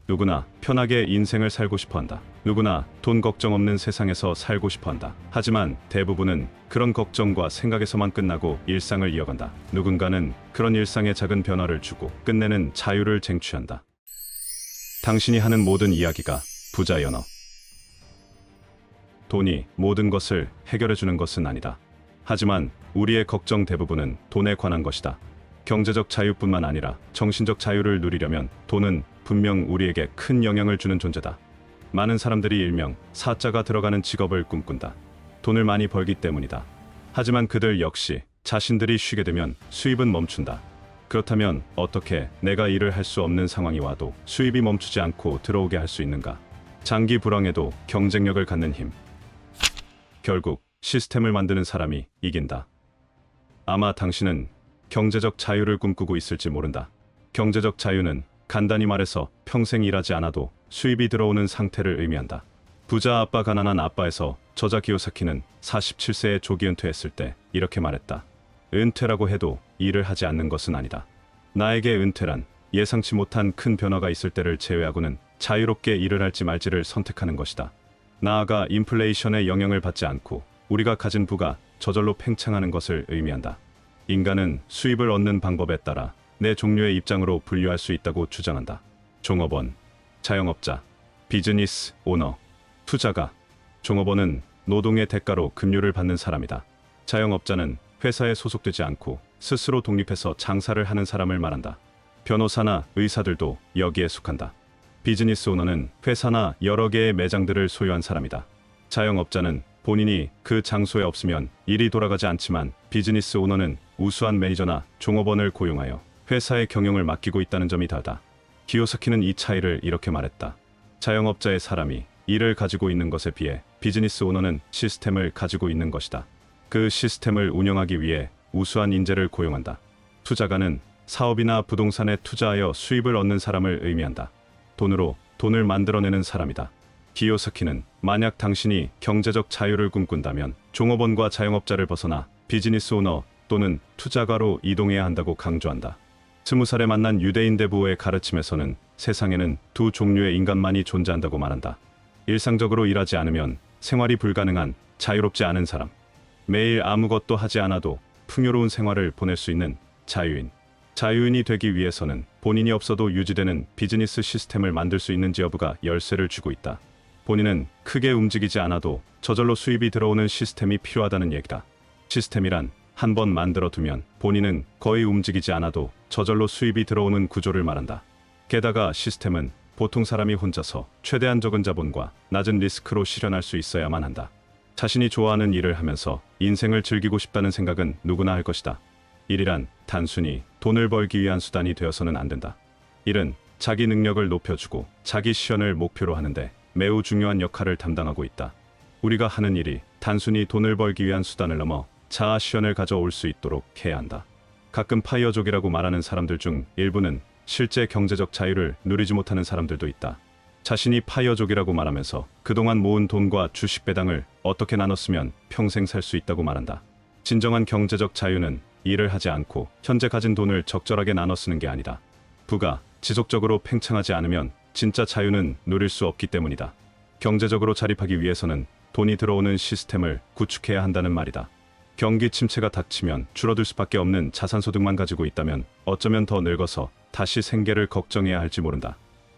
누구나 편하게 인생을 살고 싶어 한다. 누구나 돈 걱정 없는 세상에서 살고 싶어 한다. 하지만 대부분은 그런 걱정과 생각에서만 끝나고 일상을 이어간다. 누군가는 그런 일상에 작은 변화를 주고 끝내는 자유를 쟁취한다. 당신이 하는 모든 이야기가 부자 연어. 돈이 모든 것을 해결해주는 것은 아니다. 하지만 우리의 걱정 대부분은 돈에 관한 것이다. 경제적 자유뿐만 아니라 정신적 자유를 누리려면 돈은 분명 우리에게 큰 영향을 주는 존재다. 많은 사람들이 일명 사자가 들어가는 직업을 꿈꾼다. 돈을 많이 벌기 때문이다. 하지만 그들 역시 자신들이 쉬게 되면 수입은 멈춘다. 그렇다면 어떻게 내가 일을 할 수 없는 상황이 와도 수입이 멈추지 않고 들어오게 할 수 있는가? 장기 불황에도 경쟁력을 갖는 힘. 결국 시스템을 만드는 사람이 이긴다. 아마 당신은 경제적 자유를 꿈꾸고 있을지 모른다. 경제적 자유는 간단히 말해서 평생 일하지 않아도 수입이 들어오는 상태를 의미한다. 부자 아빠 가난한 아빠에서 저자 기요사키는 47세에 조기 은퇴했을 때 이렇게 말했다. 은퇴라고 해도 일을 하지 않는 것은 아니다. 나에게 은퇴란 예상치 못한 큰 변화가 있을 때를 제외하고는 자유롭게 일을 할지 말지를 선택하는 것이다. 나아가 인플레이션의 영향을 받지 않고 우리가 가진 부가 저절로 팽창하는 것을 의미한다. 인간은 수입을 얻는 방법에 따라 네 종류의 입장으로 분류할 수 있다고 주장한다. 종업원, 자영업자, 비즈니스 오너, 투자가. 종업원은 노동의 대가로 급료를 받는 사람이다. 자영업자는 회사에 소속되지 않고 스스로 독립해서 장사를 하는 사람을 말한다. 변호사나 의사들도 여기에 속한다. 비즈니스 오너는 회사나 여러 개의 매장들을 소유한 사람이다. 자영업자는 본인이 그 장소에 없으면 일이 돌아가지 않지만 비즈니스 오너는 우수한 매니저나 종업원을 고용하여 회사의 경영을 맡기고 있다는 점이 다르다. 기요사키는 이 차이를 이렇게 말했다. 자영업자의 사람이 일을 가지고 있는 것에 비해 비즈니스 오너는 시스템을 가지고 있는 것이다. 그 시스템을 운영하기 위해 우수한 인재를 고용한다. 투자가는 사업이나 부동산에 투자하여 수입을 얻는 사람을 의미한다. 돈으로 돈을 만들어내는 사람이다. 기요사키는 만약 당신이 경제적 자유를 꿈꾼다면 종업원과 자영업자를 벗어나 비즈니스 오너 또는 투자가로 이동해야 한다고 강조한다. 20살에 만난 유대인 대부호의 가르침에서는 세상에는 두 종류의 인간만이 존재한다고 말한다. 일상적으로 일하지 않으면 생활이 불가능한 자유롭지 않은 사람. 매일 아무것도 하지 않아도 풍요로운 생활을 보낼 수 있는 자유인. 자유인이 되기 위해서는 본인이 없어도 유지되는 비즈니스 시스템을 만들 수 있는지 여부가 열쇠를 쥐고 있다. 본인은 크게 움직이지 않아도 저절로 수입이 들어오는 시스템이 필요하다는 얘기다. 시스템이란 한 번 만들어 두면 본인은 거의 움직이지 않아도 저절로 수입이 들어오는 구조를 말한다. 게다가 시스템은 보통 사람이 혼자서 최대한 적은 자본과 낮은 리스크로 실현할 수 있어야만 한다. 자신이 좋아하는 일을 하면서 인생을 즐기고 싶다는 생각은 누구나 할 것이다. 일이란 단순히 돈을 벌기 위한 수단이 되어서는 안 된다. 일은 자기 능력을 높여주고 자기 실현을 목표로 하는데 매우 중요한 역할을 담당하고 있다. 우리가 하는 일이 단순히 돈을 벌기 위한 수단을 넘어 자아 실현을 가져올 수 있도록 해야 한다. 가끔 파이어족이라고 말하는 사람들 중 일부는 실제 경제적 자유를 누리지 못하는 사람들도 있다. 자신이 파이어족이라고 말하면서 그동안 모은 돈과 주식 배당을 어떻게 나눴으면 평생 살 수 있다고 말한다. 진정한 경제적 자유는 일을 하지 않고 현재 가진 돈을 적절하게 나눠 쓰는 게 아니다. 부가 지속적으로 팽창하지 않으면 진짜 자유는 누릴 수 없기 때문이다. 경제적으로 자립하기 위해서는 돈이 들어오는 시스템을 구축해야 한다는 말이다. 경기 침체가 닥치면 줄어들 수밖에 없는 자산소득만 가지고 있다면 어쩌면 더 늙어서 다시 생계를 걱정해야 할지 모른다.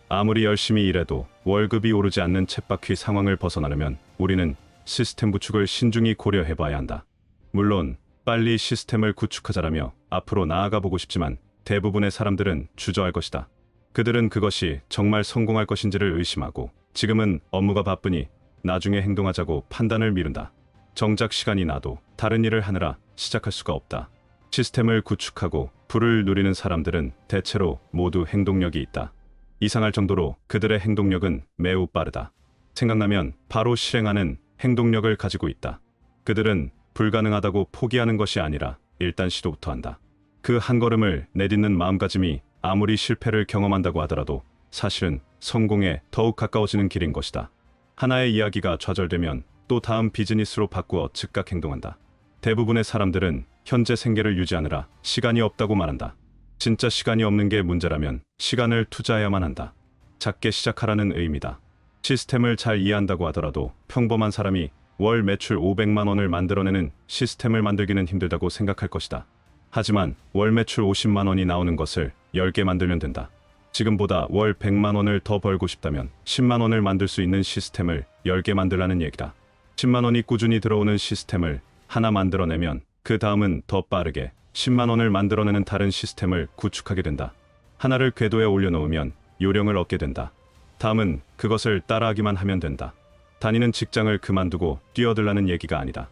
아무리 열심히 일해도 월급이 오르지 않는 쳇바퀴 상황을 벗어나려면 우리는 시스템 구축을 신중히 고려해봐야 한다. 물론 빨리 시스템을 구축하자라며 앞으로 나아가 보고 싶지만 대부분의 사람들은 주저할 것이다. 그들은 그것이 정말 성공할 것인지를 의심하고 지금은 업무가 바쁘니 나중에 행동하자고 판단을 미룬다. 정작 시간이 나도 다른 일을 하느라 시작할 수가 없다. 시스템을 구축하고 부를 누리는 사람들은 대체로 모두 행동력이 있다. 이상할 정도로 그들의 행동력은 매우 빠르다. 생각나면 바로 실행하는 행동력을 가지고 있다. 그들은 불가능하다고 포기하는 것이 아니라 일단 시도부터 한다. 그 한 걸음을 내딛는 마음가짐이 아무리 실패를 경험한다고 하더라도 사실은 성공에 더욱 가까워지는 길인 것이다. 하나의 이야기가 좌절되면 또 다음 비즈니스로 바꾸어 즉각 행동한다. 대부분의 사람들은 현재 생계를 유지하느라 시간이 없다고 말한다. 진짜 시간이 없는 게 문제라면 시간을 투자해야만 한다. 작게 시작하라는 의미다. 시스템을 잘 이해한다고 하더라도 평범한 사람이 월 매출 500만 원을 만들어내는 시스템을 만들기는 힘들다고 생각할 것이다. 하지만 월 매출 50만 원이 나오는 것을 10개 만들면 된다. 지금보다 월 100만 원을 더 벌고 싶다면 10만 원을 만들 수 있는 시스템을 10개 만들라는 얘기다. 10만 원이 꾸준히 들어오는 시스템을 하나 만들어내면 그 다음은 더 빠르게 10만 원을 만들어내는 다른 시스템을 구축하게 된다. 하나를 궤도에 올려놓으면 요령을 얻게 된다. 다음은 그것을 따라하기만 하면 된다. 다니는 직장을 그만두고 뛰어들라는 얘기가 아니다.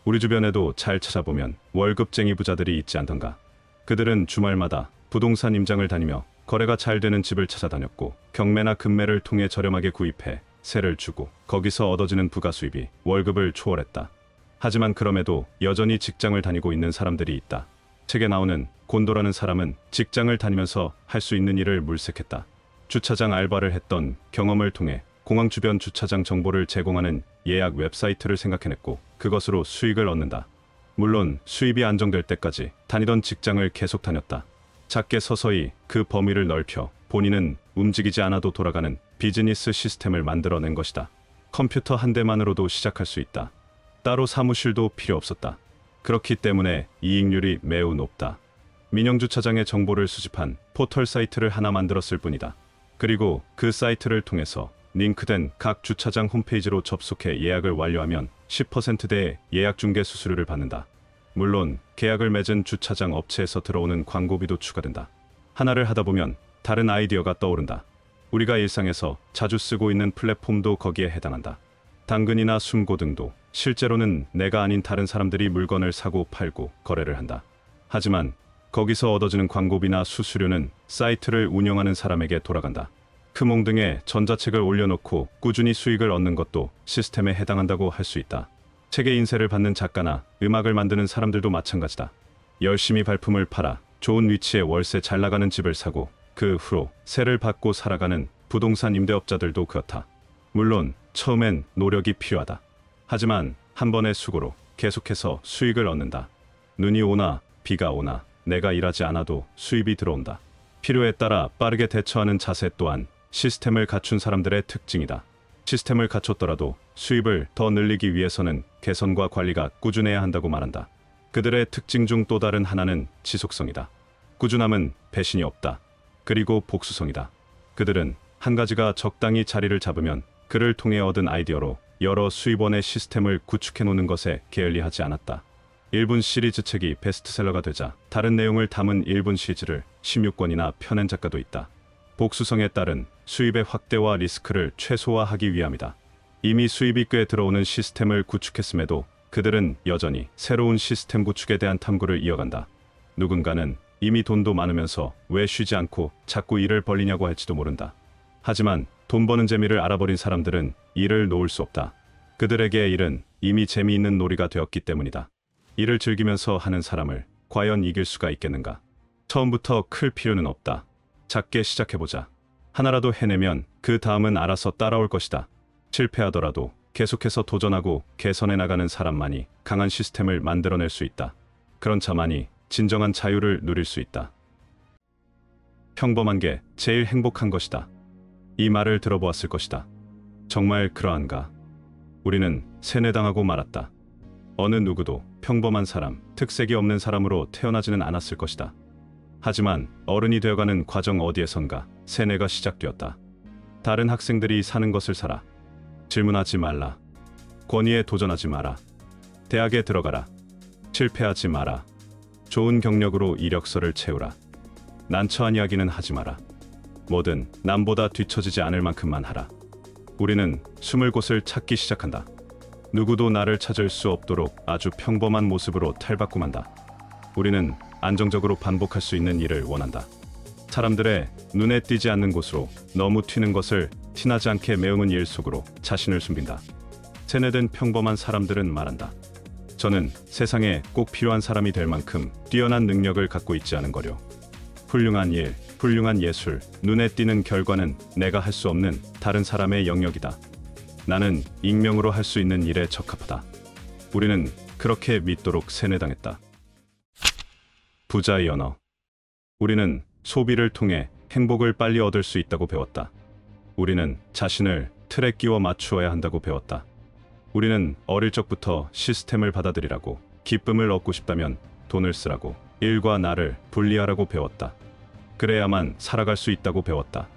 우리 주변에도 잘 찾아보면 월급쟁이 부자들이 있지 않던가. 그들은 주말마다 부동산 임장을 다니며 거래가 잘 되는 집을 찾아다녔고 경매나 금매를 통해 저렴하게 구입해 세를 주고 거기서 얻어지는 부가 수입이 월급을 초월했다. 하지만 그럼에도 여전히 직장을 다니고 있는 사람들이 있다. 책에 나오는 곤도라는 사람은 직장을 다니면서 할 수 있는 일을 물색했다. 주차장 알바를 했던 경험을 통해 공항 주변 주차장 정보를 제공하는 예약 웹사이트를 생각해냈고 그것으로 수익을 얻는다. 물론 수입이 안정될 때까지 다니던 직장을 계속 다녔다. 작게 서서히 그 범위를 넓혀 본인은 움직이지 않아도 돌아가는 비즈니스 시스템을 만들어낸 것이다. 컴퓨터 한 대만으로도 시작할 수 있다. 따로 사무실도 필요 없었다. 그렇기 때문에 이익률이 매우 높다. 민영주차장의 정보를 수집한 포털 사이트를 하나 만들었을 뿐이다. 그리고 그 사이트를 통해서 링크된 각 주차장 홈페이지로 접속해 예약을 완료하면 10%대의 예약 중개 수수료를 받는다. 물론 계약을 맺은 주차장 업체에서 들어오는 광고비도 추가된다. 하나를 하다 보면 다른 아이디어가 떠오른다. 우리가 일상에서 자주 쓰고 있는 플랫폼도 거기에 해당한다. 당근이나 숨고 등도 실제로는 내가 아닌 다른 사람들이 물건을 사고 팔고 거래를 한다. 하지만 거기서 얻어지는 광고비나 수수료는 사이트를 운영하는 사람에게 돌아간다. 크몽 등의 전자책을 올려놓고 꾸준히 수익을 얻는 것도 시스템에 해당한다고 할 수 있다. 책의 인쇄를 받는 작가나 음악을 만드는 사람들도 마찬가지다. 열심히 발품을 팔아 좋은 위치에 월세 잘 나가는 집을 사고 그 후로 세를 받고 살아가는 부동산 임대업자들도 그렇다. 물론 처음엔 노력이 필요하다. 하지만 한 번의 수고로 계속해서 수익을 얻는다. 눈이 오나 비가 오나 내가 일하지 않아도 수입이 들어온다. 필요에 따라 빠르게 대처하는 자세 또한 시스템을 갖춘 사람들의 특징이다. 시스템을 갖췄더라도 수입을 더 늘리기 위해서는 개선과 관리가 꾸준해야 한다고 말한다. 그들의 특징 중 또 다른 하나는 지속성이다. 꾸준함은 배신이 없다. 그리고 복수성이다. 그들은 한 가지가 적당히 자리를 잡으면 그를 통해 얻은 아이디어로 여러 수입원의 시스템을 구축해 놓는 것에 게을리하지 않았다. 1분 시리즈 책이 베스트셀러가 되자 다른 내용을 담은 1분 시리즈를 16권이나 펴낸 작가도 있다. 복수성에 따른 수입의 확대와 리스크를 최소화하기 위함이다. 이미 수입이 꽤 들어오는 시스템을 구축했음에도 그들은 여전히 새로운 시스템 구축에 대한 탐구를 이어간다. 누군가는 이미 돈도 많으면서 왜 쉬지 않고 자꾸 일을 벌리냐고 할지도 모른다. 하지만 돈 버는 재미를 알아버린 사람들은 일을 놓을 수 없다. 그들에게 일은 이미 재미있는 놀이가 되었기 때문이다. 일을 즐기면서 하는 사람을 과연 이길 수가 있겠는가? 처음부터 클 필요는 없다. 작게 시작해보자. 하나라도 해내면 그 다음은 알아서 따라올 것이다. 실패하더라도 계속해서 도전하고 개선해 나가는 사람만이 강한 시스템을 만들어낼 수 있다. 그런 자만이 진정한 자유를 누릴 수 있다. 평범한 게 제일 행복한 것이다. 이 말을 들어보았을 것이다. 정말 그러한가? 우리는 세뇌당하고 말았다. 어느 누구도 평범한 사람, 특색이 없는 사람으로 태어나지는 않았을 것이다. 하지만 어른이 되어가는 과정 어디에선가 세뇌가 시작되었다. 다른 학생들이 사는 것을 살아. 질문하지 말라. 권위에 도전하지 마라. 대학에 들어가라. 실패하지 마라. 좋은 경력으로 이력서를 채우라. 난처한 이야기는 하지 마라. 뭐든 남보다 뒤처지지 않을 만큼만 하라. 우리는 숨을 곳을 찾기 시작한다. 누구도 나를 찾을 수 없도록 아주 평범한 모습으로 탈바꿈한다. 우리는 안정적으로 반복할 수 있는 일을 원한다. 사람들의 눈에 띄지 않는 곳으로 너무 튀는 것을 티나지 않게 매우는 일 속으로 자신을 숨긴다. 세뇌된 평범한 사람들은 말한다. 저는 세상에 꼭 필요한 사람이 될 만큼 뛰어난 능력을 갖고 있지 않은 거려. 훌륭한 일, 훌륭한 예술, 눈에 띄는 결과는 내가 할 수 없는 다른 사람의 영역이다. 나는 익명으로 할 수 있는 일에 적합하다. 우리는 그렇게 믿도록 세뇌당했다. 부자의 언어. 우리는 소비를 통해 행복을 빨리 얻을 수 있다고 배웠다. 우리는 자신을 틀에 끼워 맞추어야 한다고 배웠다. 우리는 어릴 적부터 시스템을 받아들이라고, 기쁨을 얻고 싶다면 돈을 쓰라고, 일과 나를 분리하라고 배웠다. 그래야만 살아갈 수 있다고 배웠다.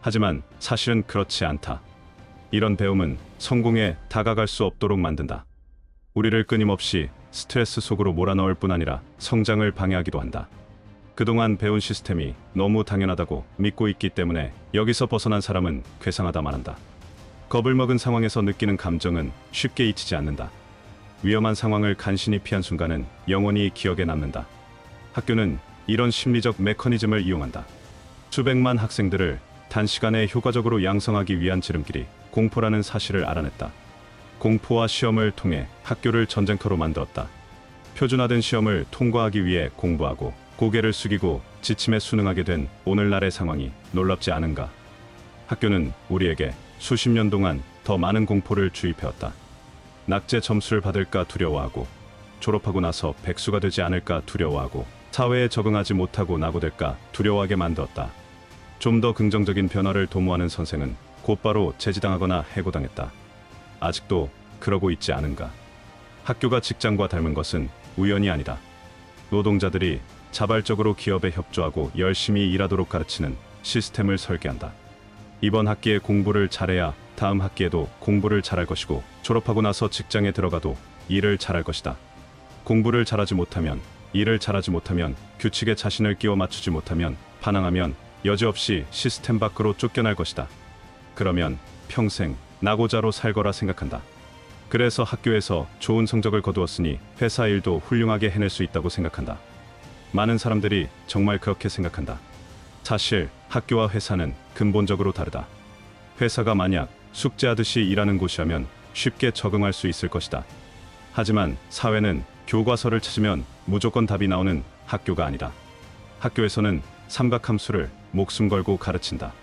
하지만 사실은 그렇지 않다. 이런 배움은 성공에 다가갈 수 없도록 만든다. 우리를 끊임없이 스트레스 속으로 몰아넣을 뿐 아니라 성장을 방해하기도 한다. 그동안 배운 시스템이 너무 당연하다고 믿고 있기 때문에 여기서 벗어난 사람은 괴상하다 말한다. 겁을 먹은 상황에서 느끼는 감정은 쉽게 잊히지 않는다. 위험한 상황을 간신히 피한 순간은 영원히 기억에 남는다. 학교는 이런 심리적 메커니즘을 이용한다. 수백만 학생들을 단시간에 효과적으로 양성하기 위한 지름길이 공포라는 사실을 알아냈다. 공포와 시험을 통해 학교를 전쟁터로 만들었다. 표준화된 시험을 통과하기 위해 공부하고 고개를 숙이고 지침에 순응하게 된 오늘날의 상황이 놀랍지 않은가? 학교는 우리에게 수십 년 동안 더 많은 공포를 주입해왔다. 낙제 점수를 받을까 두려워하고, 졸업하고 나서 백수가 되지 않을까 두려워하고, 사회에 적응하지 못하고 낙오될까 두려워하게 만들었다. 좀 더 긍정적인 변화를 도모하는 선생은 곧바로 제지당하거나 해고당했다. 아직도 그러고 있지 않은가? 학교가 직장과 닮은 것은 우연이 아니다. 노동자들이 자발적으로 기업에 협조하고 열심히 일하도록 가르치는 시스템을 설계한다. 이번 학기에 공부를 잘해야 다음 학기에도 공부를 잘할 것이고, 졸업하고 나서 직장에 들어가도 일을 잘할 것이다. 공부를 잘하지 못하면, 일을 잘하지 못하면, 규칙에 자신을 끼워 맞추지 못하면, 반항하면 여지없이 시스템 밖으로 쫓겨날 것이다. 그러면 평생 낙오자로 살거라 생각한다. 그래서 학교에서 좋은 성적을 거두었으니 회사 일도 훌륭하게 해낼 수 있다고 생각한다. 많은 사람들이 정말 그렇게 생각한다. 사실 학교와 회사는 근본적으로 다르다. 회사가 만약 숙제하듯이 일하는 곳이라면 쉽게 적응할 수 있을 것이다. 하지만 사회는 교과서를 찾으면 무조건 답이 나오는 학교가 아니다. 학교에서는 삼각함수를 목숨 걸고 가르친다.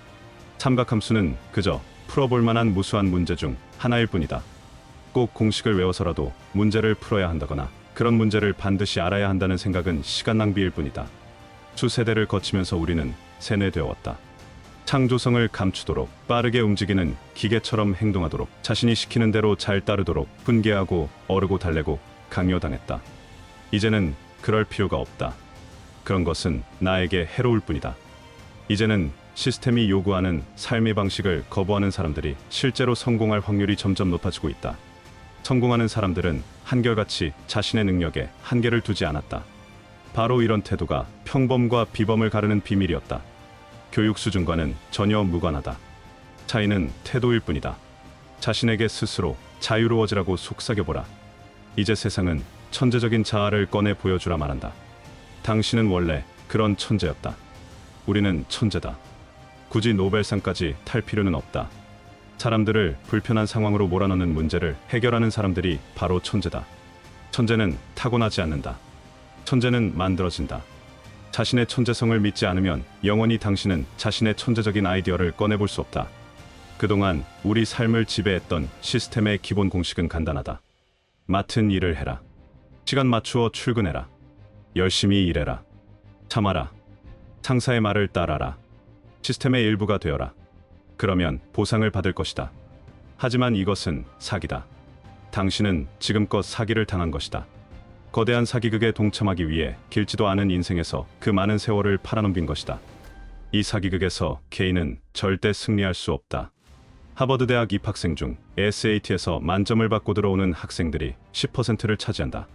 삼각함수는 그저 풀어볼 만한 무수한 문제 중 하나일 뿐이다. 꼭 공식을 외워서라도 문제를 풀어야 한다거나 그런 문제를 반드시 알아야 한다는 생각은 시간 낭비일 뿐이다. 수세대를 거치면서 우리는 세뇌되었다. 창조성을 감추도록, 빠르게 움직이는 기계처럼 행동하도록, 자신이 시키는 대로 잘 따르도록 훈계하고 어르고 달래고 강요당했다. 이제는 그럴 필요가 없다. 그런 것은 나에게 해로울 뿐이다. 이제는 시스템이 요구하는 삶의 방식을 거부하는 사람들이 실제로 성공할 확률이 점점 높아지고 있다. 성공하는 사람들은 한결같이 자신의 능력에 한계를 두지 않았다. 바로 이런 태도가 평범과 비범을 가르는 비밀이었다. 교육 수준과는 전혀 무관하다. 차이는 태도일 뿐이다. 자신에게 스스로 자유로워지라고 속삭여보라. 이제 세상은 천재적인 자아를 꺼내 보여주라 말한다. 당신은 원래 그런 천재였다. 우리는 천재다. 굳이 노벨상까지 탈 필요는 없다. 사람들을 불편한 상황으로 몰아넣는 문제를 해결하는 사람들이 바로 천재다. 천재는 타고나지 않는다. 천재는 만들어진다. 자신의 천재성을 믿지 않으면 영원히 당신은 자신의 천재적인 아이디어를 꺼내볼 수 없다. 그동안 우리 삶을 지배했던 시스템의 기본 공식은 간단하다. 맡은 일을 해라. 시간 맞추어 출근해라. 열심히 일해라. 참아라. 상사의 말을 따라라. 시스템의 일부가 되어라. 그러면 보상을 받을 것이다. 하지만 이것은 사기다. 당신은 지금껏 사기를 당한 것이다. 거대한 사기극에 동참하기 위해 길지도 않은 인생에서 그 많은 세월을 팔아넘긴 것이다. 이 사기극에서 개인은 절대 승리할 수 없다. 하버드 대학 입학생 중 SAT에서 만점을 받고 들어오는 학생들이 10%를 차지한다.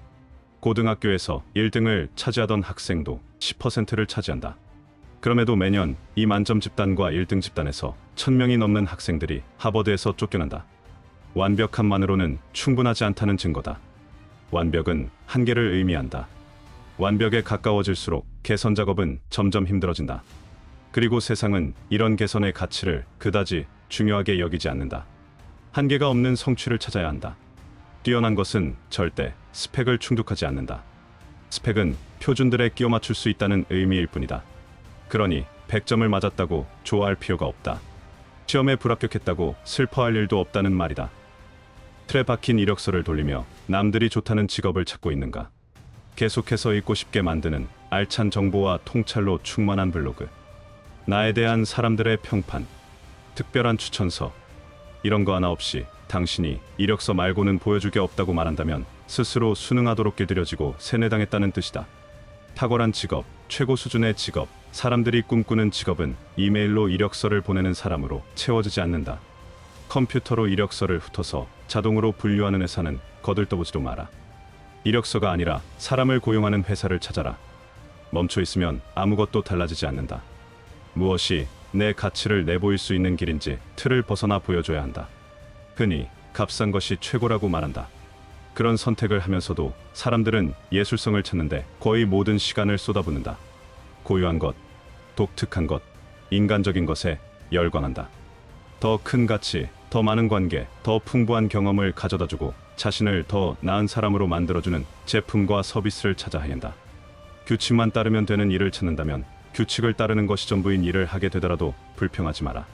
고등학교에서 1등을 차지하던 학생도 10%를 차지한다. 그럼에도 매년 이 만점 집단과 1등 집단에서 1000명이 넘는 학생들이 하버드에서 쫓겨난다. 완벽함만으로는 충분하지 않다는 증거다. 완벽은 한계를 의미한다. 완벽에 가까워질수록 개선 작업은 점점 힘들어진다. 그리고 세상은 이런 개선의 가치를 그다지 중요하게 여기지 않는다. 한계가 없는 성취를 찾아야 한다. 뛰어난 것은 절대 스펙을 충족하지 않는다. 스펙은 표준들에 끼워 맞출 수 있다는 의미일 뿐이다. 그러니 100점을 맞았다고 좋아할 필요가 없다. 시험에 불합격했다고 슬퍼할 일도 없다는 말이다. 틀에 박힌 이력서를 돌리며 남들이 좋다는 직업을 찾고 있는가? 계속해서 읽고 싶게 만드는 알찬 정보와 통찰로 충만한 블로그. 나에 대한 사람들의 평판. 특별한 추천서 이런 거 하나 없이 당신이 이력서 말고는 보여줄 게 없다고 말한다면 스스로 순응하도록 길들여지고 세뇌당했다는 뜻이다. 탁월한 직업, 최고 수준의 직업, 사람들이 꿈꾸는 직업은 이메일로 이력서를 보내는 사람으로 채워지지 않는다. 컴퓨터로 이력서를 훑어서 자동으로 분류하는 회사는 거들떠보지도 마라. 이력서가 아니라 사람을 고용하는 회사를 찾아라. 멈춰 있으면 아무것도 달라지지 않는다. 무엇이 내 가치를 내보일 수 있는 길인지 틀을 벗어나 보여줘야 한다. 흔히 값싼 것이 최고라고 말한다. 그런 선택을 하면서도 사람들은 예술성을 찾는데 거의 모든 시간을 쏟아붓는다. 고유한 것, 독특한 것, 인간적인 것에 열광한다. 더 큰 가치, 더 많은 관계, 더 풍부한 경험을 가져다주고 자신을 더 나은 사람으로 만들어주는 제품과 서비스를 찾아 헤맨다. 규칙만 따르면 되는 일을 찾는다면 규칙을 따르는 것이 전부인 일을 하게 되더라도 불평하지 마라.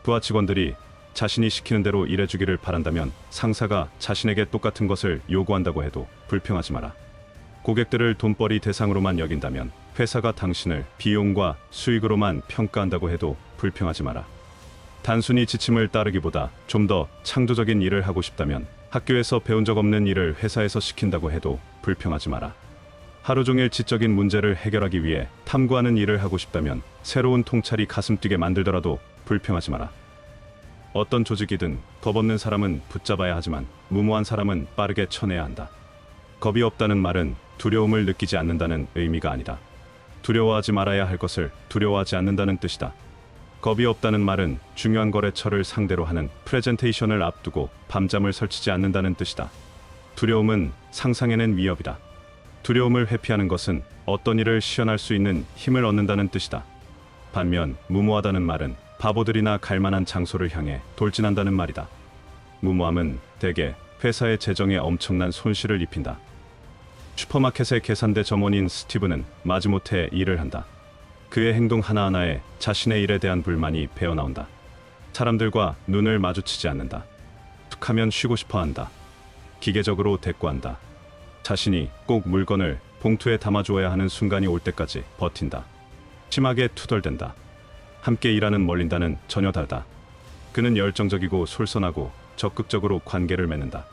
부하 직원들이 자신이 시키는 대로 일해주기를 바란다면 상사가 자신에게 똑같은 것을 요구한다고 해도 불평하지 마라. 고객들을 돈벌이 대상으로만 여긴다면 회사가 당신을 비용과 수익으로만 평가한다고 해도 불평하지 마라. 단순히 지침을 따르기보다 좀 더 창조적인 일을 하고 싶다면 학교에서 배운 적 없는 일을 회사에서 시킨다고 해도 불평하지 마라. 하루 종일 지적인 문제를 해결하기 위해 탐구하는 일을 하고 싶다면 새로운 통찰이 가슴 뛰게 만들더라도 불평하지 마라. 어떤 조직이든 겁 없는 사람은 붙잡아야 하지만 무모한 사람은 빠르게 쳐내야 한다. 겁이 없다는 말은 두려움을 느끼지 않는다는 의미가 아니다. 두려워하지 말아야 할 것을 두려워하지 않는다는 뜻이다. 겁이 없다는 말은 중요한 거래처를 상대로 하는 프레젠테이션을 앞두고 밤잠을 설치지 않는다는 뜻이다. 두려움은 상상해낸 위협이다. 두려움을 회피하는 것은 어떤 일을 시연할 수 있는 힘을 얻는다는 뜻이다. 반면 무모하다는 말은 바보들이나 갈만한 장소를 향해 돌진한다는 말이다. 무모함은 대개 회사의 재정에 엄청난 손실을 입힌다. 슈퍼마켓의 계산대 점원인 스티브는 마지못해 일을 한다. 그의 행동 하나하나에 자신의 일에 대한 불만이 배어나온다. 사람들과 눈을 마주치지 않는다. 툭하면 쉬고 싶어한다. 기계적으로 대꾸한다. 자신이 꼭 물건을 봉투에 담아주어야 하는 순간이 올 때까지 버틴다. 심하게 투덜댄다. 함께 일하는 멀린다는 전혀 다르다. 그는 열정적이고 솔선하고 적극적으로 관계를 맺는다.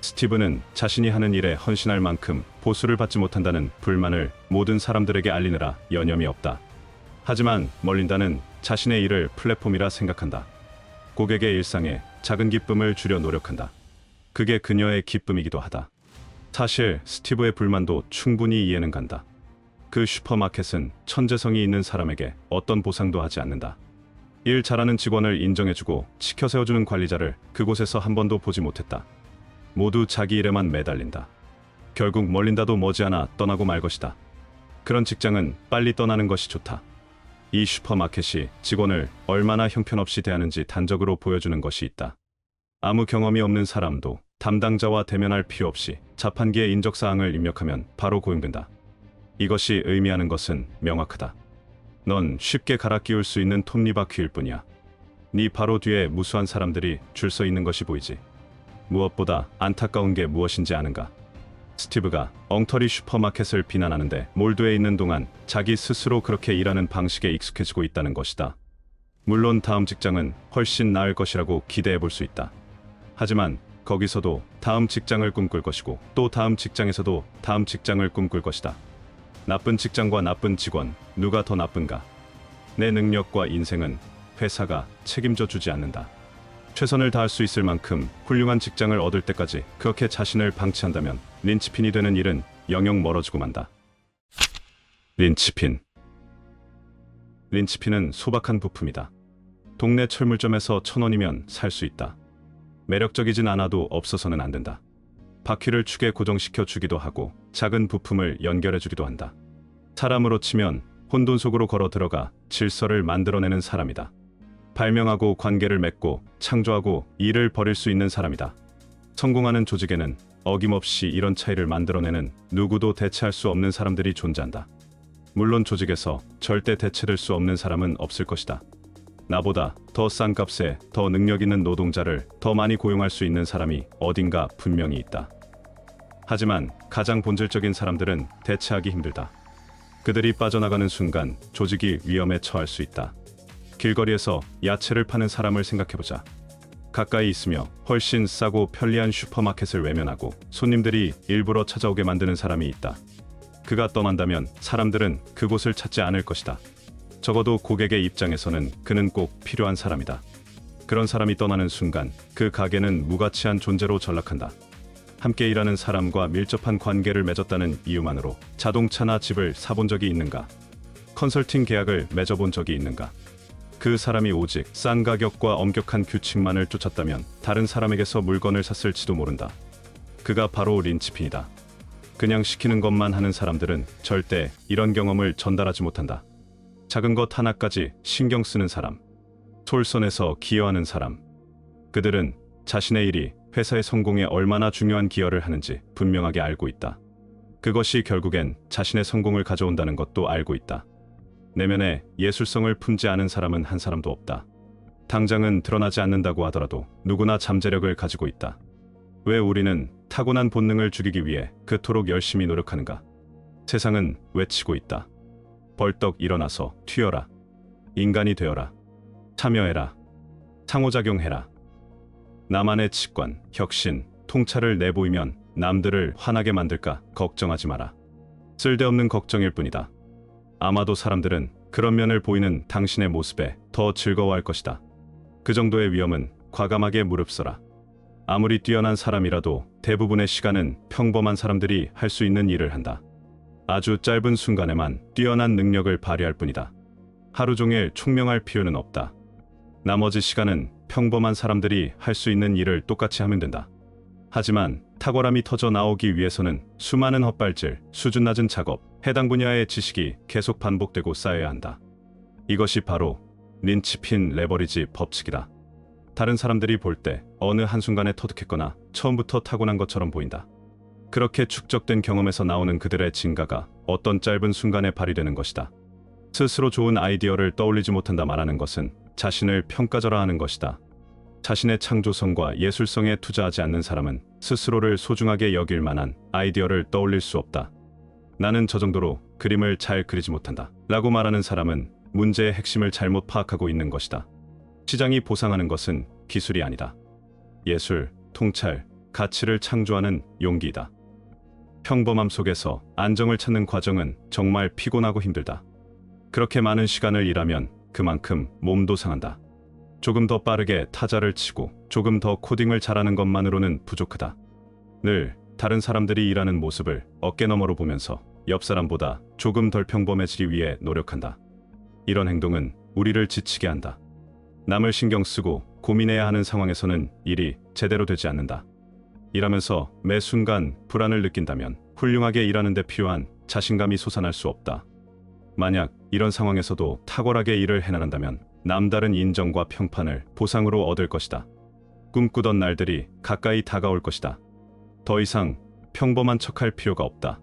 스티브는 자신이 하는 일에 헌신할 만큼 보수를 받지 못한다는 불만을 모든 사람들에게 알리느라 여념이 없다. 하지만 멀린다는 자신의 일을 플랫폼이라 생각한다. 고객의 일상에 작은 기쁨을 주려 노력한다. 그게 그녀의 기쁨이기도 하다. 사실 스티브의 불만도 충분히 이해는 간다. 그 슈퍼마켓은 천재성이 있는 사람에게 어떤 보상도 하지 않는다. 일 잘하는 직원을 인정해주고 치켜 세워주는 관리자를 그곳에서 한 번도 보지 못했다. 모두 자기 일에만 매달린다. 결국 멀린다도 머지않아 떠나고 말 것이다. 그런 직장은 빨리 떠나는 것이 좋다. 이 슈퍼마켓이 직원을 얼마나 형편없이 대하는지 단적으로 보여주는 것이 있다. 아무 경험이 없는 사람도 담당자와 대면할 필요 없이 자판기에 인적사항을 입력하면 바로 고용된다. 이것이 의미하는 것은 명확하다. 넌 쉽게 갈아 끼울 수 있는 톱니바퀴일 뿐이야. 네 바로 뒤에 무수한 사람들이 줄 서 있는 것이 보이지. 무엇보다 안타까운 게 무엇인지 아는가? 스티브가 엉터리 슈퍼마켓을 비난하는데 몰두해 있는 동안 자기 스스로 그렇게 일하는 방식에 익숙해지고 있다는 것이다. 물론 다음 직장은 훨씬 나을 것이라고 기대해 볼 수 있다. 하지만 거기서도 다음 직장을 꿈꿀 것이고 또 다음 직장에서도 다음 직장을 꿈꿀 것이다. 나쁜 직장과 나쁜 직원, 누가 더 나쁜가? 내 능력과 인생은 회사가 책임져 주지 않는다. 최선을 다할 수 있을 만큼 훌륭한 직장을 얻을 때까지 그렇게 자신을 방치한다면 린치핀이 되는 일은 영영 멀어지고 만다. 린치핀. 린치핀은 소박한 부품이다. 동네 철물점에서 1,000원이면 살 수 있다. 매력적이진 않아도 없어서는 안 된다. 바퀴를 축에 고정시켜 주기도 하고 작은 부품을 연결해 주기도 한다. 사람으로 치면 혼돈 속으로 걸어 들어가 질서를 만들어내는 사람이다. 발명하고 관계를 맺고 창조하고 일을 벌일 수 있는 사람이다. 성공하는 조직에는 어김없이 이런 차이를 만들어내는 누구도 대체할 수 없는 사람들이 존재한다. 물론 조직에서 절대 대체될 수 없는 사람은 없을 것이다. 나보다 더 싼 값에 더 능력 있는 노동자를 더 많이 고용할 수 있는 사람이 어딘가 분명히 있다. 하지만 가장 본질적인 사람들은 대체하기 힘들다. 그들이 빠져나가는 순간 조직이 위험에 처할 수 있다. 길거리에서 야채를 파는 사람을 생각해보자. 가까이 있으며 훨씬 싸고 편리한 슈퍼마켓을 외면하고 손님들이 일부러 찾아오게 만드는 사람이 있다. 그가 떠난다면 사람들은 그곳을 찾지 않을 것이다. 적어도 고객의 입장에서는 그는 꼭 필요한 사람이다. 그런 사람이 떠나는 순간 그 가게는 무가치한 존재로 전락한다. 함께 일하는 사람과 밀접한 관계를 맺었다는 이유만으로 자동차나 집을 사본 적이 있는가? 컨설팅 계약을 맺어본 적이 있는가? 그 사람이 오직 싼 가격과 엄격한 규칙만을 쫓았다면 다른 사람에게서 물건을 샀을지도 모른다. 그가 바로 린치핀이다. 그냥 시키는 것만 하는 사람들은 절대 이런 경험을 전달하지 못한다. 작은 것 하나까지 신경 쓰는 사람, 솔선해서 기여하는 사람. 그들은 자신의 일이 회사의 성공에 얼마나 중요한 기여를 하는지 분명하게 알고 있다. 그것이 결국엔 자신의 성공을 가져온다는 것도 알고 있다. 내면에 예술성을 품지 않은 사람은 한 사람도 없다. 당장은 드러나지 않는다고 하더라도 누구나 잠재력을 가지고 있다. 왜 우리는 타고난 본능을 죽이기 위해 그토록 열심히 노력하는가? 세상은 외치고 있다. 벌떡 일어나서 튀어라. 인간이 되어라. 참여해라. 상호작용해라. 나만의 직관, 혁신, 통찰을 내보이면 남들을 화나게 만들까 걱정하지 마라. 쓸데없는 걱정일 뿐이다. 아마도 사람들은 그런 면을 보이는 당신의 모습에 더 즐거워할 것이다. 그 정도의 위험은 과감하게 무릅써라. 아무리 뛰어난 사람이라도 대부분의 시간은 평범한 사람들이 할 수 있는 일을 한다. 아주 짧은 순간에만 뛰어난 능력을 발휘할 뿐이다. 하루 종일 총명할 필요는 없다. 나머지 시간은 평범한 사람들이 할 수 있는 일을 똑같이 하면 된다. 하지만 탁월함이 터져 나오기 위해서는 수많은 헛발질, 수준 낮은 작업, 해당 분야의 지식이 계속 반복되고 쌓여야 한다. 이것이 바로 린치핀 레버리지 법칙이다. 다른 사람들이 볼 때 어느 한순간에 터득했거나 처음부터 타고난 것처럼 보인다. 그렇게 축적된 경험에서 나오는 그들의 진가가 어떤 짧은 순간에 발휘되는 것이다. 스스로 좋은 아이디어를 떠올리지 못한다 말하는 것은 자신을 평가절하하는 것이다. 자신의 창조성과 예술성에 투자하지 않는 사람은 스스로를 소중하게 여길 만한 아이디어를 떠올릴 수 없다. 나는 저 정도로 그림을 잘 그리지 못한다 라고 말하는 사람은 문제의 핵심을 잘못 파악하고 있는 것이다. 시장이 보상하는 것은 기술이 아니다. 예술, 통찰, 가치를 창조하는 용기이다. 평범함 속에서 안정을 찾는 과정은 정말 피곤하고 힘들다. 그렇게 많은 시간을 일하면 그만큼 몸도 상한다. 조금 더 빠르게 타자를 치고 조금 더 코딩을 잘하는 것만으로는 부족하다. 늘 다른 사람들이 일하는 모습을 어깨너머로 보면서 옆 사람보다 조금 덜 평범해지기 위해 노력한다. 이런 행동은 우리를 지치게 한다. 남을 신경 쓰고 고민해야 하는 상황에서는 일이 제대로 되지 않는다. 일하면서 매 순간 불안을 느낀다면 훌륭하게 일하는 데 필요한 자신감이 솟아날 수 없다. 만약 이런 상황에서도 탁월하게 일을 해나간다면 남다른 인정과 평판을 보상으로 얻을 것이다. 꿈꾸던 날들이 가까이 다가올 것이다. 더 이상 평범한 척할 필요가 없다.